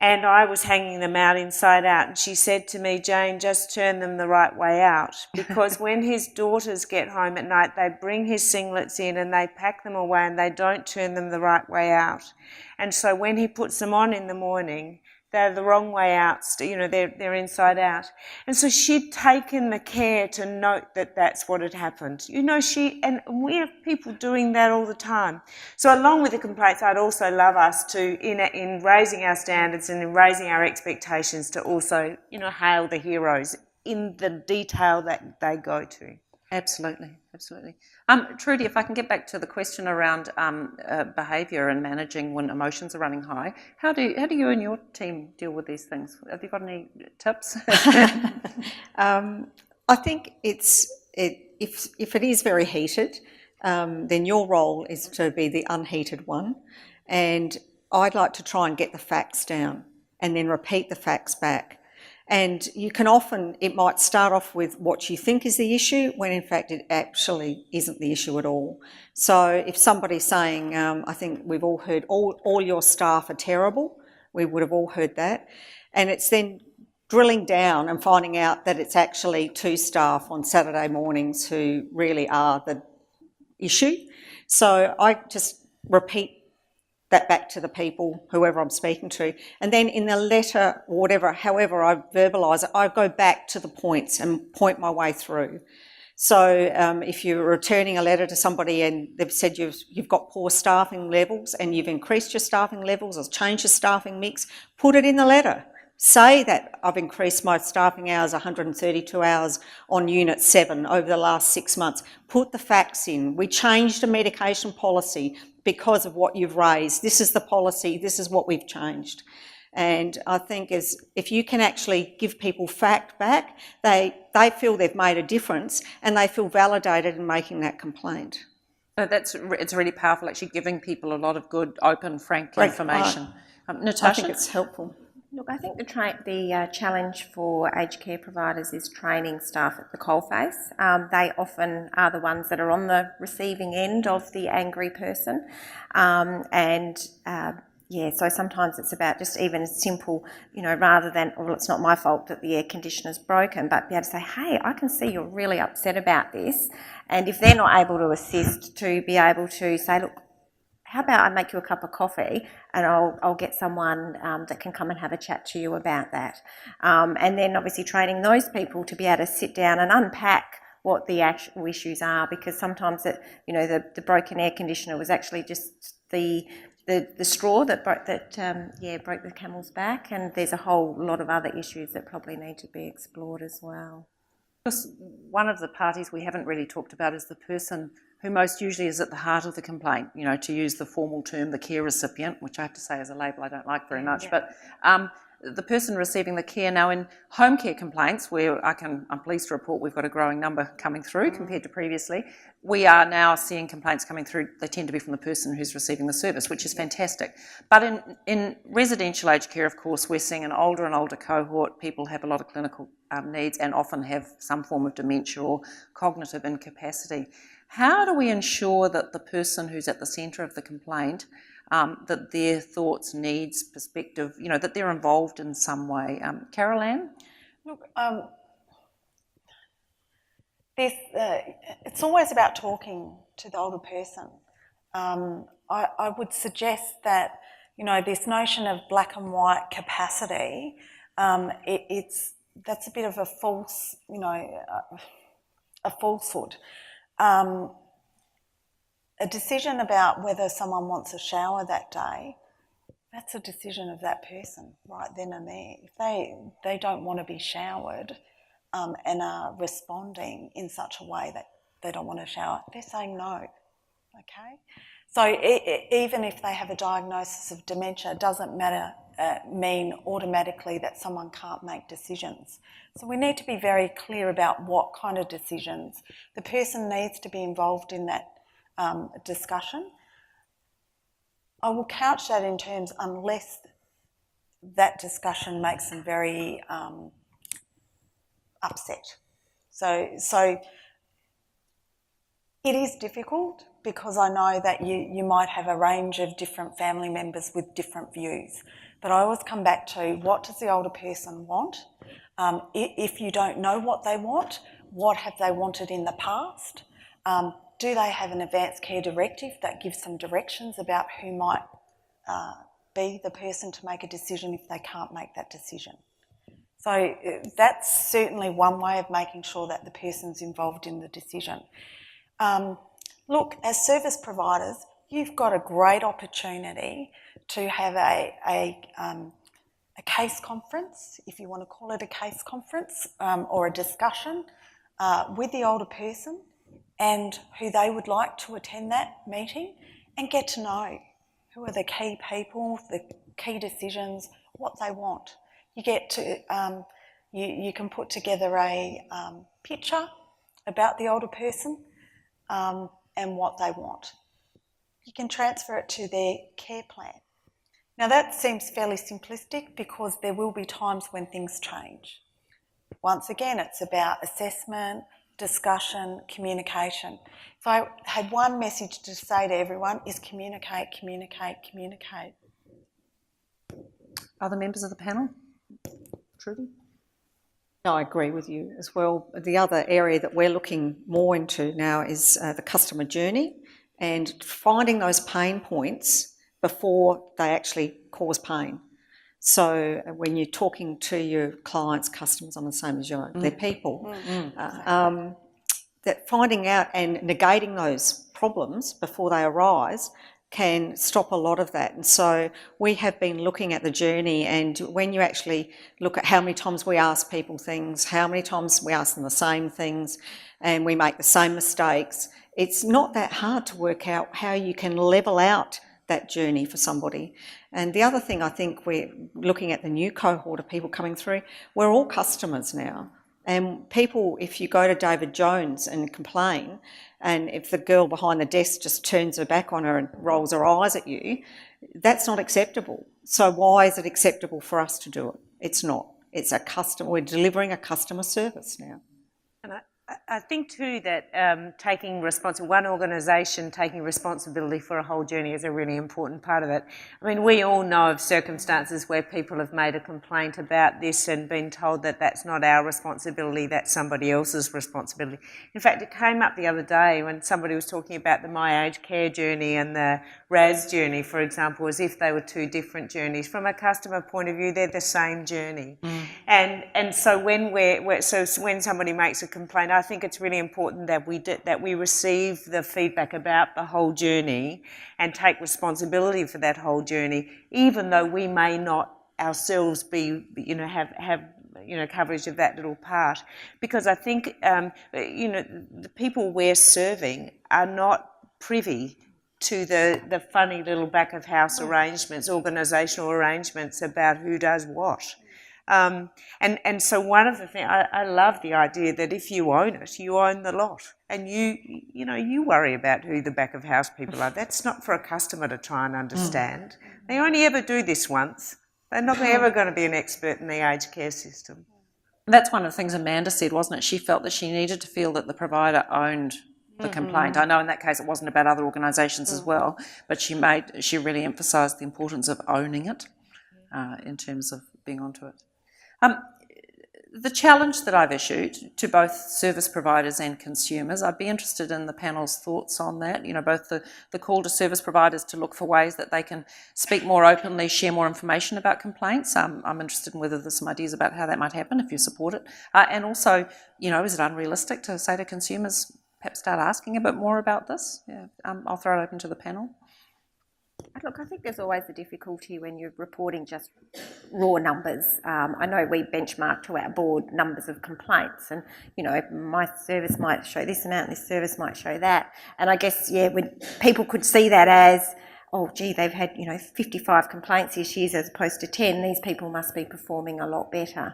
and I was hanging them out inside out, and she said to me, "Jane, just turn them the right way out," because when his daughters get home at night, they bring his singlets in and they pack them away and they don't turn them the right way out. And so when he puts them on in the morning, they're the wrong way out, they're inside out. And so she'd taken the care to note that that's what had happened. And we have people doing that all the time. So along with the complaints, I'd also love us to, in raising our standards and in raising our expectations, to also, hail the heroes in the detail that they go to. Absolutely, absolutely. Trudy, if I can get back to the question around behaviour and managing when emotions are running high, how do you and your team deal with these things? Have you got any tips? I think if it is very heated, then your role is to be the unheated one, and I'd like to try and get the facts down and then repeat the facts back. And you can often, it might start off with what you think is the issue, when in fact it actually isn't the issue at all. So if somebody's saying, I think we've all heard, all your staff are terrible, we would have all heard that. And it's then drilling down and finding out that it's actually 2 staff on Saturday mornings who really are the issue. So I just repeat that back to the people, whoever I'm speaking to. And then in the letter, or whatever, however I verbalise it, I go back to the points and point my way through. So if you're returning a letter to somebody and they've said you've got poor staffing levels and you've increased your staffing levels or changed your staffing mix, put it in the letter. Say that I've increased my staffing hours 132 hours on Unit 7 over the last 6 months. Put the facts in. We changed a medication policy because of what you've raised. This is the policy, this is what we've changed. And I think if you can actually give people fact back, they feel they've made a difference and they feel validated in making that complaint. So it's really powerful, actually giving people a lot of good, open, frank information. Natasha? I think it's helpful. Look, I think the challenge for aged care providers is training staff at the coalface. They often are the ones that are on the receiving end of the angry person, so sometimes it's about just even a simple, rather than, well, it's not my fault that the air conditioner's broken, but be able to say, hey, I can see you're really upset about this. And if they're not able to assist, to be able to say, look, how about I make you a cup of coffee and I'll get someone that can come and have a chat to you about that. And then obviously training those people to be able to sit down and unpack what the actual issues are, because sometimes the broken air conditioner was actually just the straw that broke the camel's back, and there's a whole lot of other issues that probably need to be explored as well. Because one of the parties we haven't really talked about is the person who most usually is at the heart of the complaint, to use the formal term, the care recipient, which I have to say is a label I don't like very much, Yeah. but the person receiving the care. Now, in home care complaints, where I'm pleased to report we've got a growing number coming through compared to previously, we are now seeing complaints coming through. They tend to be from the person who's receiving the service, which is fantastic. But in residential aged care, of course, we're seeing an older and older cohort. People have a lot of clinical needs and often have some form of dementia or cognitive incapacity. How do we ensure that the person who's at the centre of the complaint, that their thoughts, needs, perspective, that they're involved in some way? Carolanne? Look, it's always about talking to the older person. I would suggest that, this notion of black and white capacity, that's a bit of a false, a falsehood. A decision about whether someone wants a shower that day, that's a decision of that person right then and there. If they don't want to be showered and are responding in such a way that they don't want to shower, they're saying no, okay? So even if they have a diagnosis of dementia, it doesn't mean automatically that someone can't make decisions. So we need to be very clear about what kind of decisions. The person needs to be involved in that discussion. I will couch that in terms, unless that discussion makes them very upset. So it is difficult, because I know that you might have a range of different family members with different views. But I always come back to, what does the older person want? If you don't know what they want, what have they wanted in the past? Do they have an advanced care directive that gives some directions about who might be the person to make a decision if they can't make that decision? So that's certainly one way of making sure that the person's involved in the decision. Look, as service providers, you've got a great opportunity to have a case conference, if you want to call it a case conference, or a discussion with the older person and who they would like to attend that meeting, and get to know who are the key people, the key decisions, what they want. You get to, you can put together a picture about the older person and what they want. You can transfer it to their care plan. Now that seems fairly simplistic because there will be times when things change. Once again, it's about assessment, discussion, communication. If I had one message to say to everyone is communicate, communicate, communicate. Other members of the panel? Trudy? No, I agree with you as well. The other area that we're looking more into now is the customer journey and finding those pain points before they actually cause pain. So when you're talking to your clients, customers, I'm the same as you, they're people, that finding out and negating those problems before they arise can stop a lot of that. And so we have been looking at the journey, and when you actually look at how many times we ask people things, how many times we ask them the same things, and we make the same mistakes, it's not that hard to work out how you can level out that journey for somebody. And the other thing, I think we're looking at the new cohort of people coming through, we're all customers now. And people, if you go to David Jones and complain, and if the girl behind the desk just turns her back on her and rolls her eyes at you, that's not acceptable. So why is it acceptable for us to do it? It's not. It's a customer. We're delivering a customer service now. And I think too that one organisation taking responsibility for a whole journey is a really important part of it. I mean, we all know of circumstances where people have made a complaint about this and been told that that's not our responsibility, that's somebody else's responsibility. In fact, it came up the other day when somebody was talking about the My Aged Care journey and the RAS journey, for example, as if they were two different journeys. From a customer point of view, they're the same journey. And so when somebody makes a complaint, I think it's really important that we receive the feedback about the whole journey and take responsibility for that whole journey, even though we may not ourselves be, have coverage of that little part. Because I think, the people we're serving are not privy to the funny little back of house arrangements, organisational arrangements about who does what. And so one of the things, I love the idea that if you own it, you own the lot, and you worry about who the back of house people are. That's not for a customer to try and understand. They only ever do this once. They're not ever going to be an expert in the aged care system. That's one of the things Amanda said, wasn't it? She felt that she needed to feel that the provider owned the complaint. I know in that case it wasn't about other organisations as well, but she really emphasised the importance of owning it in terms of being onto it. The challenge that I've issued to both service providers and consumers, I'd be interested in the panel's thoughts on that. Both the call to service providers to look for ways that they can speak more openly, share more information about complaints. I'm interested in whether there's some ideas about how that might happen, if you support it. And also, is it unrealistic to say to consumers, perhaps start asking a bit more about this? Yeah, I'll throw it open to the panel. Look, I think there's always a difficulty when you're reporting just raw numbers. I know we benchmark to our board numbers of complaints, and my service might show this amount, this service might show that. And I guess when people could see that as, oh gee, they've had 55 complaints this year as opposed to 10. These people must be performing a lot better.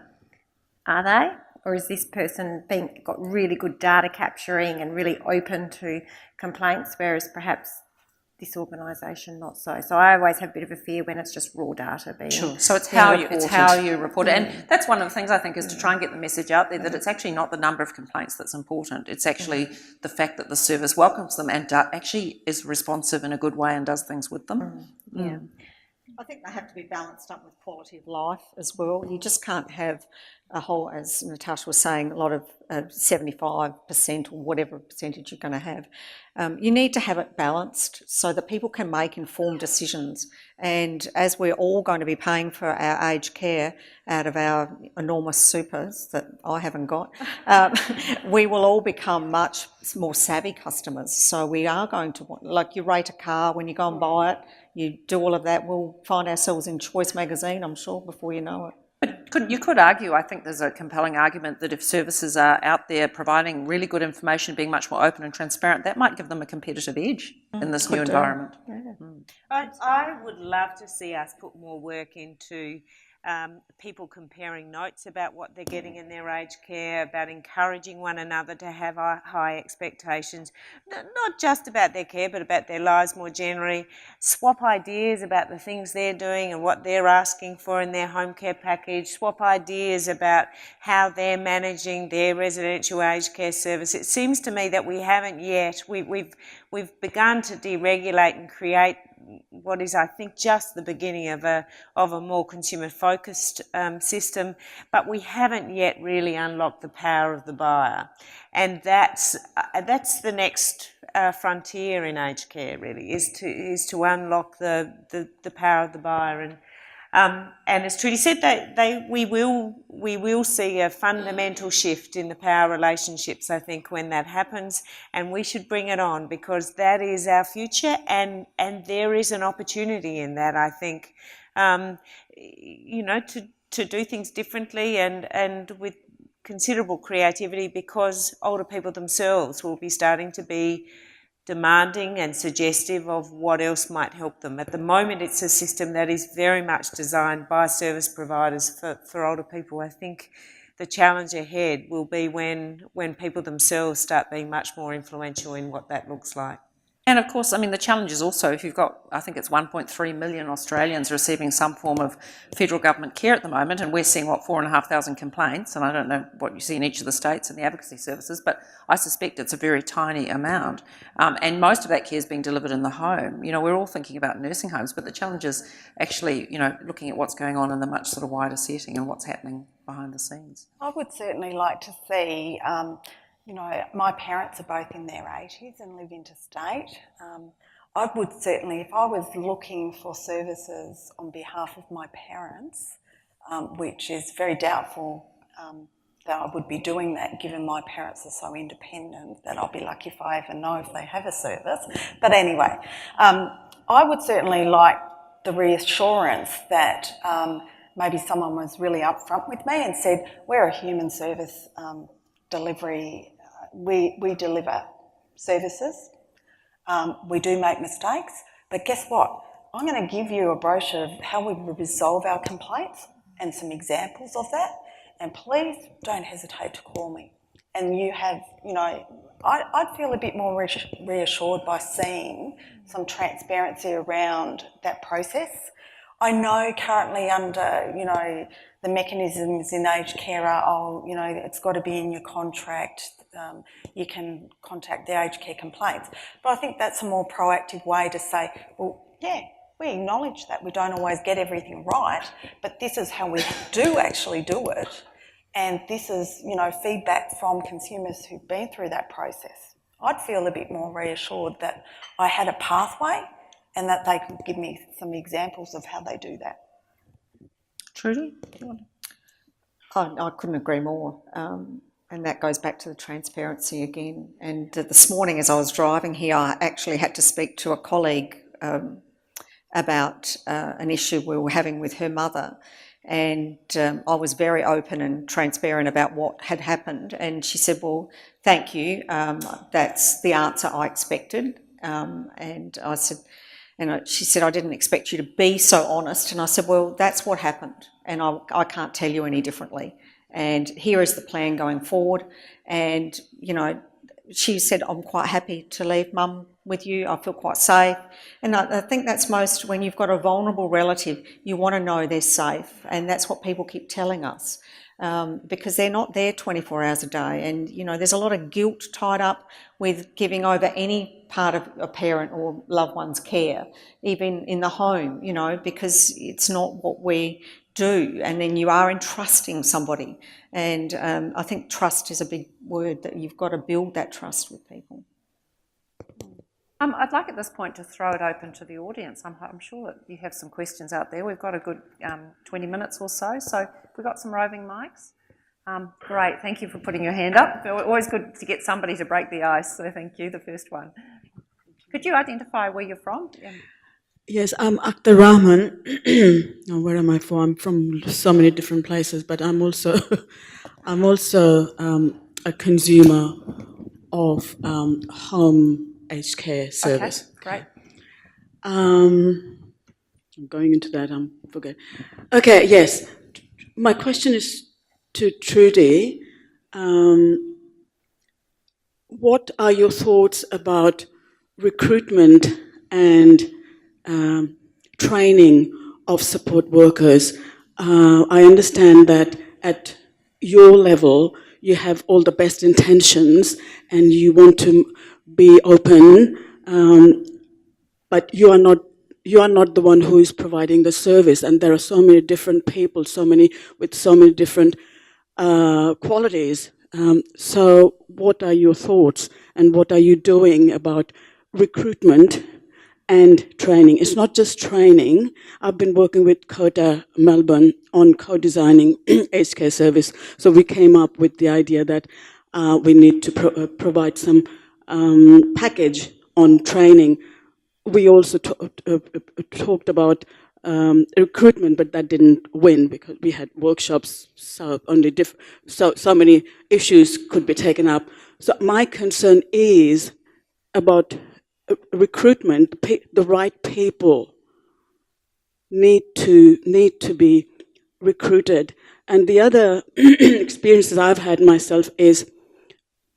Are they? Or is this person got really good data capturing and really open to complaints, whereas perhaps this organisation not so. So I always have a bit of a fear when it's just raw data being sure. So it's how you report it, and that's one of the things I think is to try and get the message out there that it's actually not the number of complaints that's important. It's actually the fact that the service welcomes them and actually is responsive in a good way and does things with them. Yeah. I think they have to be balanced up with quality of life as well. You just can't have a whole, as Natasha was saying, a lot of 75% or whatever percentage you're going to have. You need to have it balanced so that people can make informed decisions. And as we're all going to be paying for our aged care out of our enormous supers that I haven't got, we will all become much more savvy customers. So we are going to want, like you rate a car when you go and buy it, you do all of that, we'll find ourselves in Choice magazine, I'm sure, before you know it. But you could argue, I think there's a compelling argument that if services are out there providing really good information, being much more open and transparent, that might give them a competitive edge in this new environment. I would love to see us put more work into people comparing notes about what they're getting in their aged care, about encouraging one another to have high expectations, not just about their care but about their lives more generally, swap ideas about the things they're doing and what they're asking for in their home care package, swap ideas about how they're managing their residential aged care service. It seems to me that we haven't yet. We've begun to deregulate and create what is, I think, just the beginning of a more consumer-focused system, but we haven't yet really unlocked the power of the buyer, and that's the next frontier in aged care. Really, is to unlock the power of the buyer, and as Trudy said, we will see a fundamental shift in the power relationships, I think, when that happens, and we should bring it on because that is our future, and there is an opportunity in that, I think, to do things differently and with considerable creativity, because older people themselves will be starting to be demanding and suggestive of what else might help them. At the moment, it's a system that is very much designed by service providers for older people. I think the challenge ahead will be when people themselves start being much more influential in what that looks like. And of course, I mean, the challenge is also if you've got, I think it's 1.3 million Australians receiving some form of federal government care at the moment, and we're seeing, 4,500 complaints, and I don't know what you see in each of the states and the advocacy services, but I suspect it's a very tiny amount. And most of that care is being delivered in the home. We're all thinking about nursing homes, but the challenge is actually, looking at what's going on in the much sort of wider setting and what's happening behind the scenes. I would certainly like to see, my parents are both in their 80s and live interstate. I would certainly, if I was looking for services on behalf of my parents, which is very doubtful that I would be doing that given my parents are so independent that I'll be lucky if I ever know if they have a service. But anyway, I would certainly like the reassurance that maybe someone was really upfront with me and said, we're a human service delivery, we deliver services, we do make mistakes, but guess what? I'm going to give you a brochure of how we resolve our complaints and some examples of that, and please don't hesitate to call me. And you have, I'd feel a bit more reassured by seeing some transparency around that process. I know currently under, the mechanisms in aged care are, it's got to be in your contract, you can contact the aged care complaints. But I think that's a more proactive way to say, well, yeah, we acknowledge that we don't always get everything right, but this is how we do actually do it. And this is, feedback from consumers who've been through that process. I'd feel a bit more reassured that I had a pathway and that they could give me some examples of how they do that. Trudy? I couldn't agree more. And that goes back to the transparency again. And this morning as I was driving here, I actually had to speak to a colleague about an issue we were having with her mother. And I was very open and transparent about what had happened. And she said, well, thank you. That's the answer I expected. And I said, she said, I didn't expect you to be so honest. And I said, well, that's what happened. And I can't tell you any differently. And here is the plan going forward. And, she said, I'm quite happy to leave Mum with you. I feel quite safe. And I think that's most, when you've got a vulnerable relative, you want to know they're safe. And that's what people keep telling us. Because they're not there 24 hours a day. And, there's a lot of guilt tied up with giving over any part of a parent or loved one's care, even in the home, because it's not what we do. And then you are entrusting somebody. And I think trust is a big word, that you've got to build that trust with people. I'd like at this point to throw it open to the audience. I'm sure that you have some questions out there. We've got a good 20 minutes or so. So we've got some roving mics. Great, thank you for putting your hand up. Always good to get somebody to break the ice, so thank you, the first one. Could you identify where you're from? Yes, I'm Akhtar Rahman. Now, where am I from? I'm from so many different places, but I'm also a consumer of home aged care service. Okay, great. I'm going into that. I'm forget. Okay, yes. My question is to Trudy. What are your thoughts about recruitment and training of support workers? I understand that at your level, you have all the best intentions and you want to be open, but you are not the one who is providing the service, and there are so many different people, with so many different qualities. So what are your thoughts and what are you doing about recruitment and training? It's not just training. I've been working with COTA Melbourne on co-designing aged care service. So we came up with the idea that we need to provide some package on training. We also talked about recruitment, but that didn't win because we had workshops, so so many issues could be taken up. So my concern is about recruitment. The right people need to be recruited. And the other experiences I've had myself is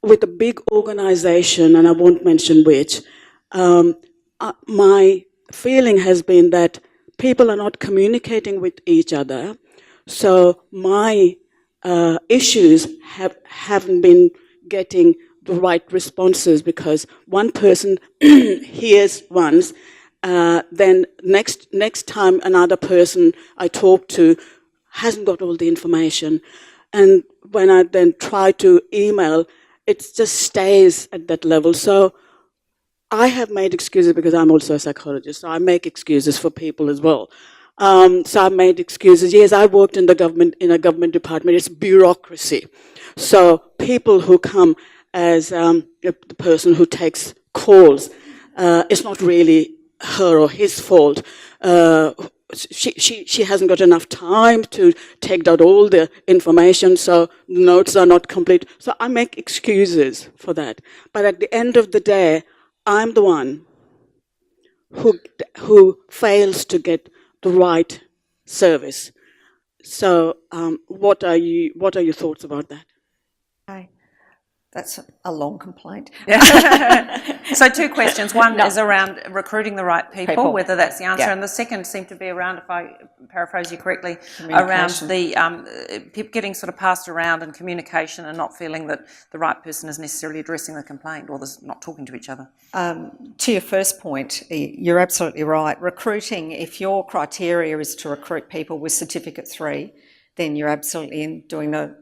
with a big organization, and I won't mention which. My feeling has been that people are not communicating with each other, so my issues haven't been getting the right responses because one person hears once, then next time another person I talk to hasn't got all the information, and when I then try to email, it just stays at that level. So I have made excuses because I'm also a psychologist, so I make excuses for people as well. So I made excuses. Yes, I worked in a government department. It's bureaucracy. So people who come as the person who takes calls, it's not really her or his fault. She hasn't got enough time to take out all the information, so notes are not complete. So I make excuses for that. But at the end of the day, I'm the one who fails to get the right service. So, what are your thoughts about that? Okay. That's a long complaint. So 2 questions. One is around recruiting the right people, whether that's the answer, and the second seemed to be around, if I paraphrase you correctly, around the people getting sort of passed around and communication and not feeling that the right person is necessarily addressing the complaint or not talking to each other. To your first point, you're absolutely right. Recruiting, if your criteria is to recruit people with Certificate 3, then you're absolutely doing a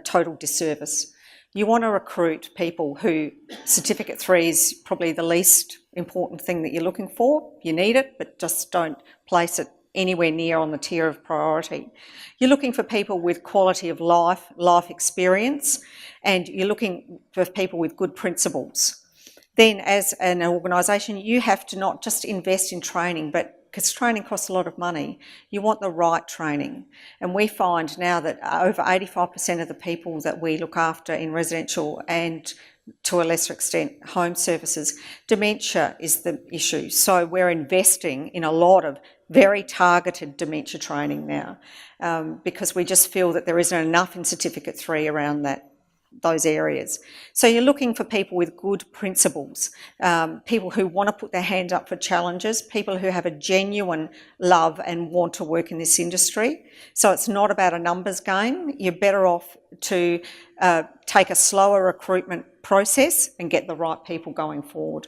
total disservice. You want to recruit people who Certificate 3 is probably the least important thing that you're looking for. You need it, but just don't place it anywhere near on the tier of priority. You're looking for people with quality of life experience, and you're looking for people with good principles. Then as an organisation, you have to not just invest in training, but because training costs a lot of money, you want the right training. And we find now that over 85% of the people that we look after in residential and to a lesser extent home services, dementia is the issue. So we're investing in a lot of very targeted dementia training now because we just feel that there isn't enough in Certificate 3 around those areas. So you're looking for people with good principles, people who want to put their hand up for challenges, people who have a genuine love and want to work in this industry. So it's not about a numbers game. You're better off to take a slower recruitment process and get the right people going forward.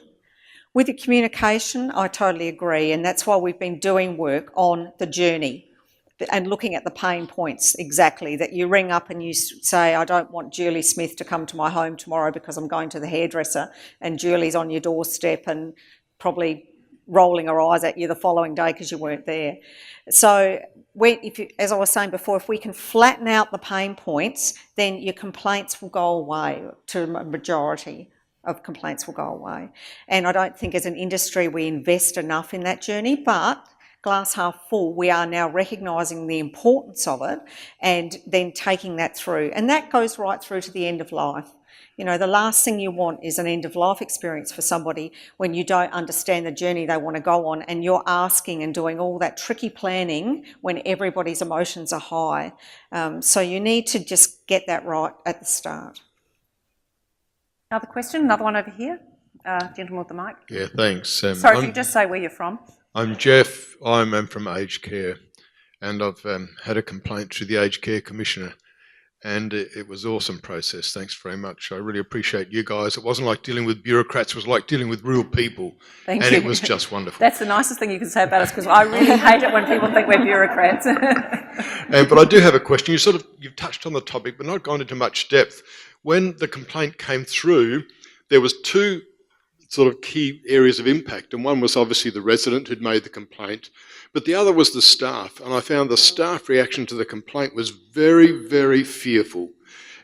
With the communication, I totally agree, and that's why we've been doing work on the journey and looking at the pain points exactly, that you ring up and you say, I don't want Julie Smith to come to my home tomorrow because I'm going to the hairdresser, and Julie's on your doorstep and probably rolling her eyes at you the following day because you weren't there. So as I was saying before, if we can flatten out the pain points, then your complaints will go away. To a majority of complaints will go away. And I don't think as an industry we invest enough in that journey, but glass half full, we are now recognising the importance of it and then taking that through. And that goes right through to the end of life. You know, the last thing you want is an end-of-life experience for somebody when you don't understand the journey they want to go on, and you're asking and doing all that tricky planning when everybody's emotions are high. So you need to just get that right at the start. Another question, another one over here. Gentleman with the mic. Yeah, thanks. Sorry, if you could just say where you're from. I'm Jeff. I'm from Aged Care, and I've had a complaint to the Aged Care Commissioner, and it was an awesome process. Thanks very much. I really appreciate you guys. It wasn't like dealing with bureaucrats. It was like dealing with real people. Thank and you. It was just wonderful. That's the nicest thing you can say about us, because I really hate it when people think we're bureaucrats. But I do have a question. You've touched on the topic, but not gone into much depth. When the complaint came through, there was two sort of key areas of impact, and one was obviously the resident who'd made the complaint, but the other was the staff, and I found the staff reaction to the complaint was very, very fearful,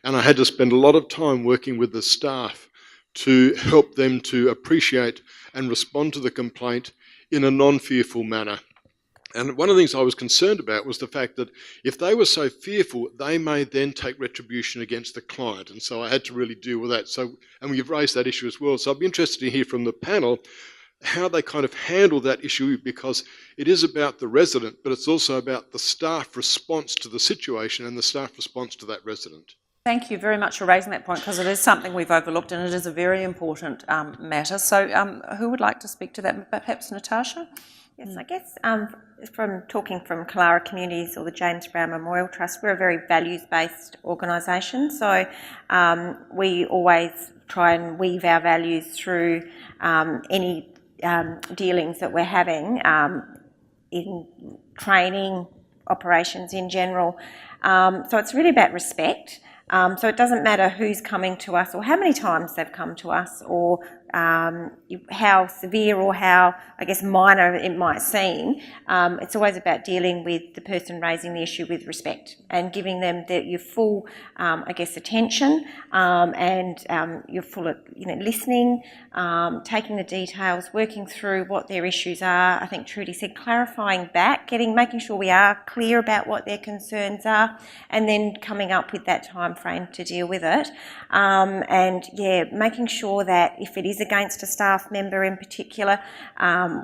and I had to spend a lot of time working with the staff to help them to appreciate and respond to the complaint in a non-fearful manner. And one of the things I was concerned about was the fact that if they were so fearful, they may then take retribution against the client. And so I had to really deal with that. And we've raised that issue as well. So I'd be interested to hear from the panel how they kind of handle that issue, because it is about the resident, but it's also about the staff response to the situation and the staff response to that resident. Thank you very much for raising that point, because it is something we've overlooked and it is a very important matter. So who would like to speak to that? Perhaps Natasha? Yes, I guess from talking from Kalara Communities or the James Brown Memorial Trust, we're a very values-based organisation, so we always try and weave our values through any dealings that we're having in training, operations in general. So it's really about respect. So it doesn't matter who's coming to us or how many times they've come to us, or how severe or how, I guess, minor it might seem. It's always about dealing with the person raising the issue with respect and giving them your full, I guess, attention, and your full, listening, taking the details, working through what their issues are. I think Trudy said clarifying back, making sure we are clear about what their concerns are, and then coming up with that time frame to deal with it. And yeah, making sure that if it is against a staff member in particular,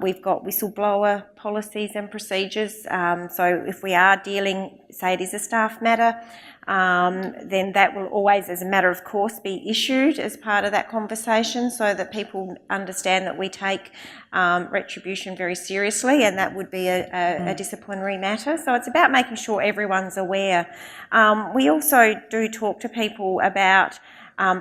we've got whistleblower policies and procedures. So if we are dealing, say it is a staff matter, then that will always, as a matter of course, be issued as part of that conversation, so that people understand that we take retribution very seriously, and that would be a disciplinary matter. So it's about making sure everyone's aware. We also do talk to people about,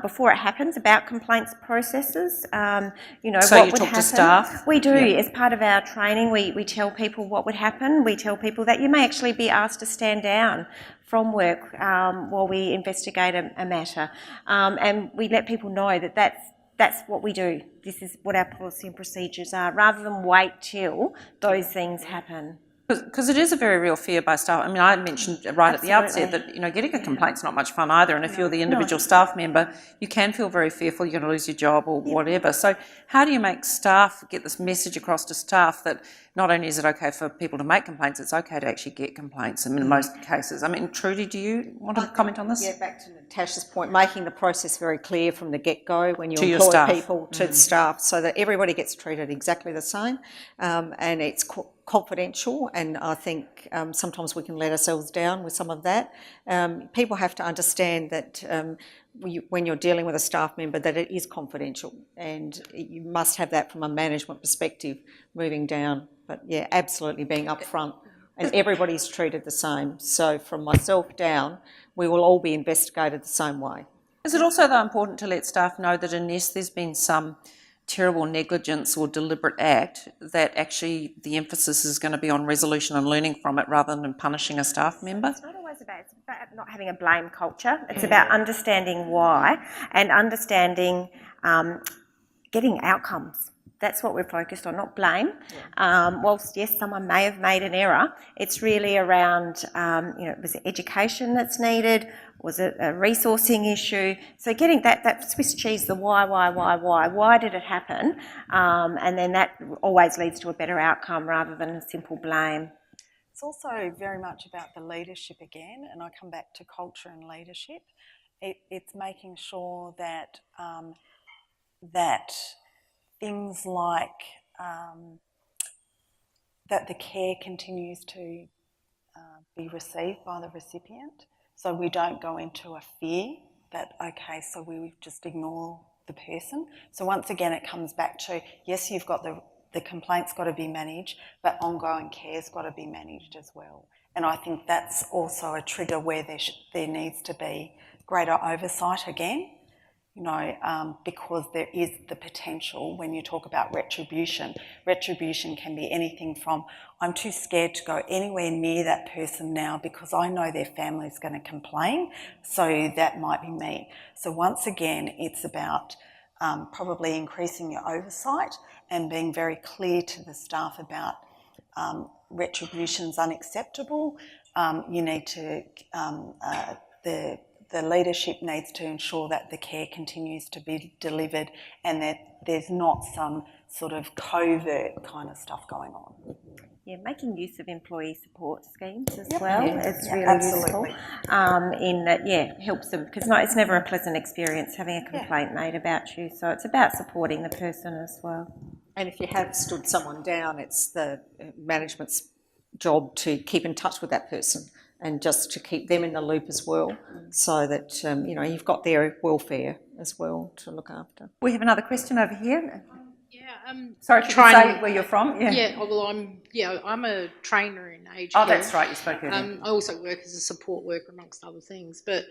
before it happens, about complaints processes. So what you would talk happen. to staff? We do. As part of our training, we tell people what would happen. We tell people that you may actually be asked to stand down from work while we investigate a matter. And we let people know that that's what we do. This is what our policy and procedures are, rather than wait till those things happen. Because it is a very real fear by staff. I mean, I mentioned right at the outset that, getting a complaint's not much fun either, and if you're the individual staff member, you can feel very fearful you're going to lose your job or whatever. So how do you make staff get this message across to staff that not only is it okay for people to make complaints, it's okay to actually get complaints in most cases? I mean, Trudy, do you want to comment on this? Yeah, back to Natasha's point, making the process very clear from the get-go when you To your employ staff. people to the staff, so that everybody gets treated exactly the same, and it's confidential. And I think sometimes we can let ourselves down with some of that. People have to understand that when you're dealing with a staff member, that it is confidential, and you must have that from a management perspective moving down. But yeah, absolutely being upfront, and everybody's treated the same. So from myself down, we will all be investigated the same way. Is it also, though, important to let staff know that unless there's been some terrible negligence or deliberate act, that actually the emphasis is going to be on resolution and learning from it rather than punishing a staff member? It's not always about, it's about not having a blame culture. It's about understanding why and understanding getting outcomes. That's what we're focused on, not blame. Whilst, yes, someone may have made an error, it's really around, was it education that's needed? Was it a resourcing issue? So getting that Swiss cheese, the why did it happen? And then that always leads to a better outcome rather than a simple blame. It's also very much about the leadership again, and I come back to culture and leadership. it's making sure that that things like that the care continues to be received by the recipient, so we don't go into a fear that, okay, so we just ignore the person. So once again, it comes back to, yes, you've got the complaint's got to be managed, but ongoing care's got to be managed as well. And I think that's also a trigger where there needs to be greater oversight again, because there is the potential when you talk about retribution. Retribution can be anything from, I'm too scared to go anywhere near that person now because I know their family's going to complain, so that might be me. So once again, it's about probably increasing your oversight and being very clear to the staff about retribution's unacceptable. You need to, the leadership needs to ensure that the care continues to be delivered and that there's not some sort of covert kind of stuff going on. Yeah, making use of employee support schemes as Yep. well Yeah. is Yeah, really absolutely. useful. In that, helps them, because it's never a pleasant experience having a complaint made about you. So it's about supporting the person as well. And if you have stood someone down, it's the management's job to keep in touch with that person and just to keep them in the loop as well, so that you've got their welfare as well to look after. We have another question over here. Yeah, Sorry, can you say where you're from? Yeah, well, I'm a trainer in aged Oh, care. that's right, you spoke earlier. I also work as a support worker amongst other things. But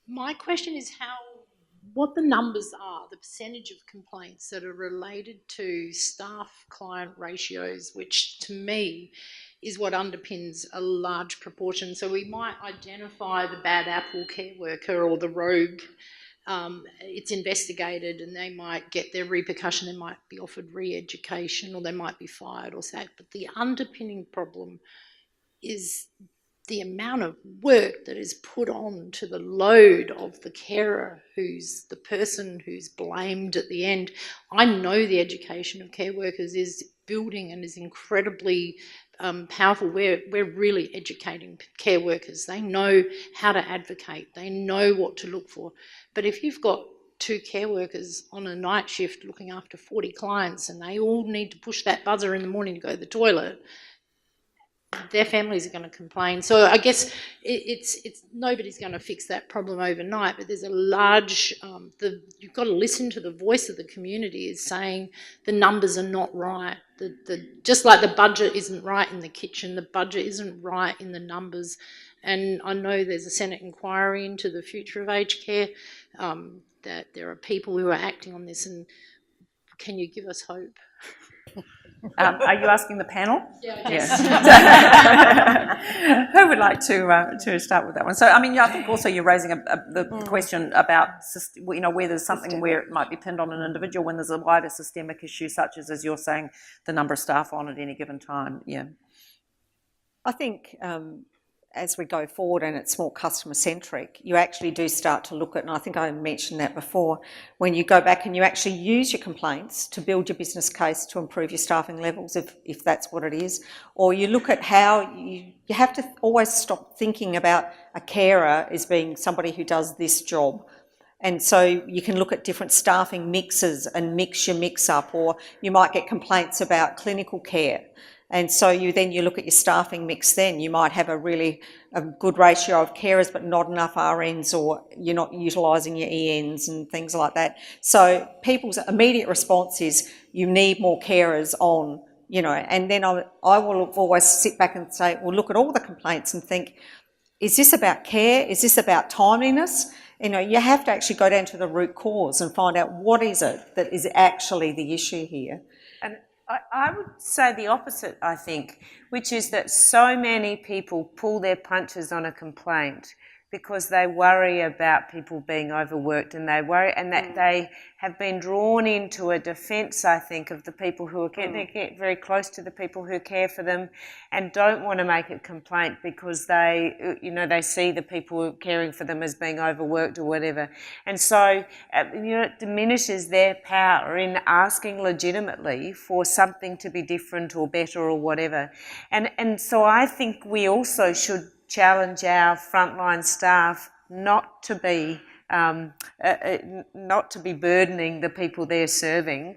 my question is what the numbers are, the percentage of complaints that are related to staff-client ratios, which to me is what underpins a large proportion. So we might identify the bad apple care worker or the rogue. It's investigated and they might get their repercussion, they might be offered re-education or they might be fired or sacked. But the underpinning problem is the amount of work that is put on to the load of the carer, who's the person who's blamed at the end. I know the education of care workers is building and is incredibly powerful. We're really educating care workers. They know how to advocate. They know what to look for. But if you've got 2 care workers on a night shift looking after 40 clients and they all need to push that buzzer in the morning to go to the toilet, their families are going to complain. So I guess it's nobody's going to fix that problem overnight, but there's a large, you've got to listen to the voice of the community is saying the numbers are not right. Just like the budget isn't right in the kitchen, the budget isn't right in the numbers. And I know there's a Senate inquiry into the future of aged care, that there are people who are acting on this, and can you give us hope? Are you asking the panel? Yes. Who would like to start with that one? So, I think also you're raising the question about, where there's something where it might be pinned on an individual when there's a wider systemic issue, such as you're saying, the number of staff on at any given time. Yeah. I think as we go forward and it's more customer-centric, you actually do start to look at, and I think I mentioned that before, when you go back and you actually use your complaints to build your business case to improve your staffing levels, if that's what it is, or you look at how you have to always stop thinking about a carer as being somebody who does this job. And so you can look at different staffing mixes and mix your mix up, or you might get complaints about clinical care. And so you look at your staffing mix then. You might have a good ratio of carers but not enough RNs, or you're not utilising your ENs and things like that. So people's immediate response is you need more carers on, and then I will always sit back and say, well, look at all the complaints and think, is this about care? Is this about timeliness? You have to actually go down to the root cause and find out what is it that is actually the issue here. And I would say the opposite, I think, which is that so many people pull their punches on a complaint because they worry about people being overworked, and they worry, and that they have been drawn into a defence, I think, of the people who they get very close to the people who care for them and don't want to make a complaint because they see the people caring for them as being overworked or whatever. And so, it diminishes their power in asking legitimately for something to be different or better or whatever. And so I think we also should challenge our frontline staff not to be not to be burdening the people they're serving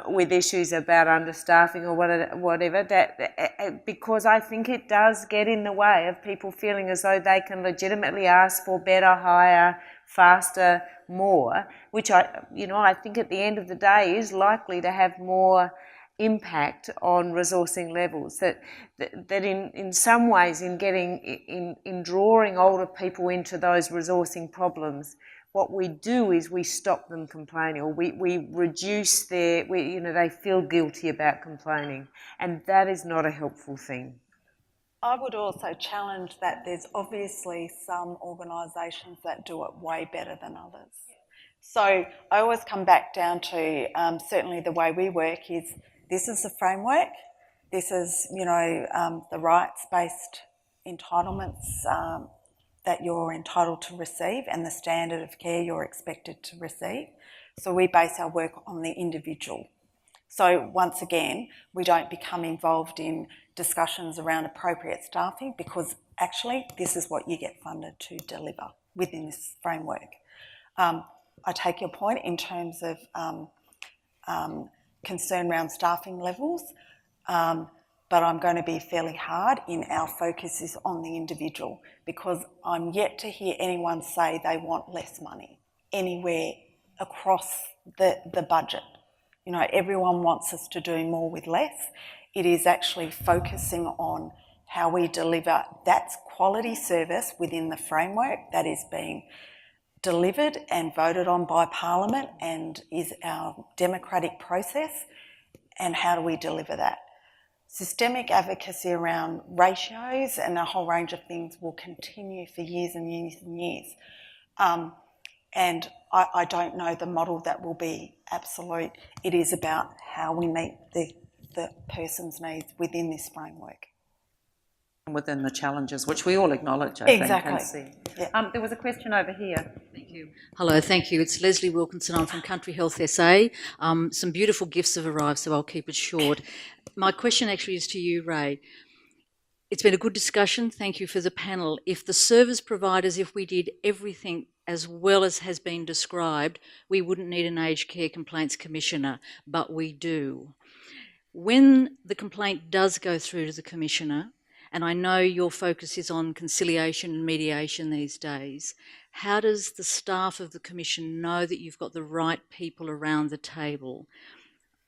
with issues about understaffing or whatever. Because I think it does get in the way of people feeling as though they can legitimately ask for better, higher, faster, more, which I think at the end of the day is likely to have more impact on resourcing levels. That in some ways in drawing older people into those resourcing problems, what we do is we stop them complaining, or we reduce they feel guilty about complaining, and that is not a helpful thing. I would also challenge that there's obviously some organisations that do it way better than others. So I always come back down to certainly the way we work is this is the framework, this is, the rights-based entitlements that you're entitled to receive and the standard of care you're expected to receive. So we base our work on the individual. So once again, we don't become involved in discussions around appropriate staffing because actually this is what you get funded to deliver within this framework. I take your point in terms of concern around staffing levels, but I'm going to be fairly hard in our focus is on the individual because I'm yet to hear anyone say they want less money anywhere across the budget. Everyone wants us to do more with less. It is actually focusing on how we deliver that quality service within the framework that is being delivered and voted on by Parliament and is our democratic process, and how do we deliver that. Systemic advocacy around ratios and a whole range of things will continue for years and years and years. And I don't know the model that will be absolute. It is about how we meet the person's needs within this framework. Within the challenges, which we all acknowledge, I Exactly. think, and see. Yeah. There was a question over here. Thank you. Hello, thank you. It's Leslie Wilkinson. I'm from Country Health SA. Some beautiful gifts have arrived, so I'll keep it short. My question actually is to you, Ray. It's been a good discussion. Thank you for the panel. If the service providers, if we did everything as well as has been described, we wouldn't need an Aged Care Complaints Commissioner, but we do. When the complaint does go through to the Commissioner, and I know your focus is on conciliation and mediation these days, how does the staff of the Commission know that you've got the right people around the table?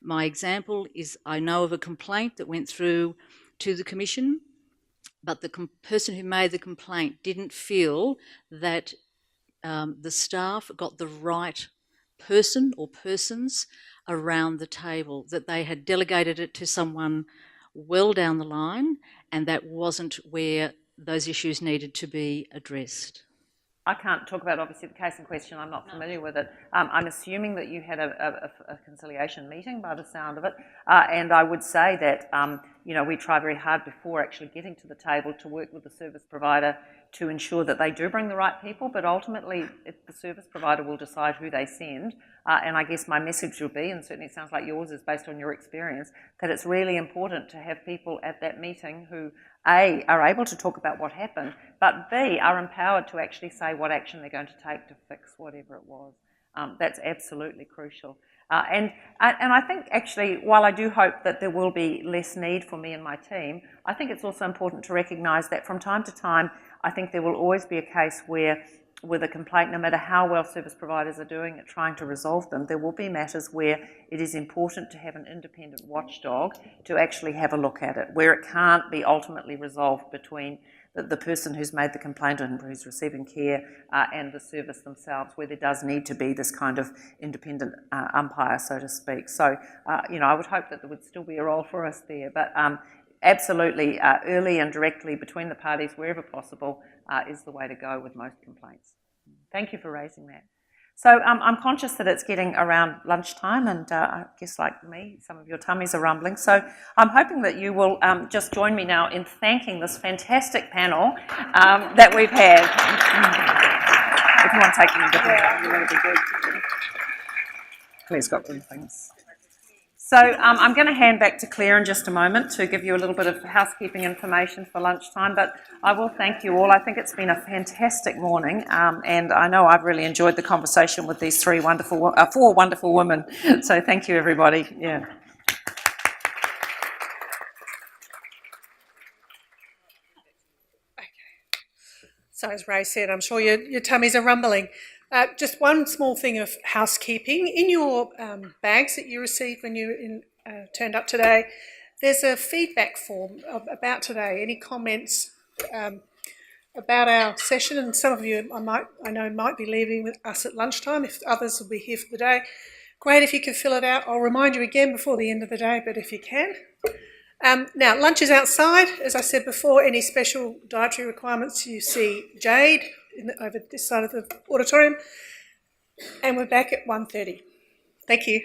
My example is I know of a complaint that went through to the Commission, but the person who made the complaint didn't feel that the staff got the right person or persons around the table, that they had delegated it to someone well down the line, and that wasn't where those issues needed to be addressed. I can't talk about, obviously, the case in question. I'm not familiar with it. I'm assuming that you had a conciliation meeting by the sound of it. And I would say that, we try very hard before actually getting to the table to work with the service provider to ensure that they do bring the right people, but ultimately the service provider will decide who they send. And I guess my message will be, and certainly it sounds like yours is based on your experience, that it's really important to have people at that meeting who A, are able to talk about what happened, but B, are empowered to actually say what action they're going to take to fix whatever it was. That's absolutely crucial. And I think actually, while I do hope that there will be less need for me and my team, I think it's also important to recognise that from time to time, I think there will always be a case where with a complaint, no matter how well service providers are doing at trying to resolve them, there will be matters where it is important to have an independent watchdog to actually have a look at it, where it can't be ultimately resolved between the person who's made the complaint and who's receiving care and the service themselves, where there does need to be this kind of independent umpire, so to speak. So, I would hope that there would still be a role for us there, but absolutely early and directly between the parties, wherever possible, is the way to go with most complaints. Thank you for raising that. So I'm conscious that it's getting around lunchtime, and I guess like me, some of your tummies are rumbling. So I'm hoping that you will just join me now in thanking this fantastic panel that we've had. If you want to take them, that would be good. Claire's got good things. So I'm going to hand back to Claire in just a moment to give you a little bit of housekeeping information for lunchtime, but I will thank you all. I think it's been a fantastic morning, and I know I've really enjoyed the conversation with these four wonderful women. So thank you, everybody. Yeah. So as Ray said, I'm sure your tummies are rumbling. Just one small thing of housekeeping. In your bags that you received when you turned up today, there's a feedback form about today. Any comments about our session? And some of you I know might be leaving with us at lunchtime. If others will be here for the day, great if you can fill it out. I'll remind you again before the end of the day, but if you can. Now, lunch is outside. As I said before, any special dietary requirements, you see Jade over this side of the auditorium. And we're back at 1:30. Thank you.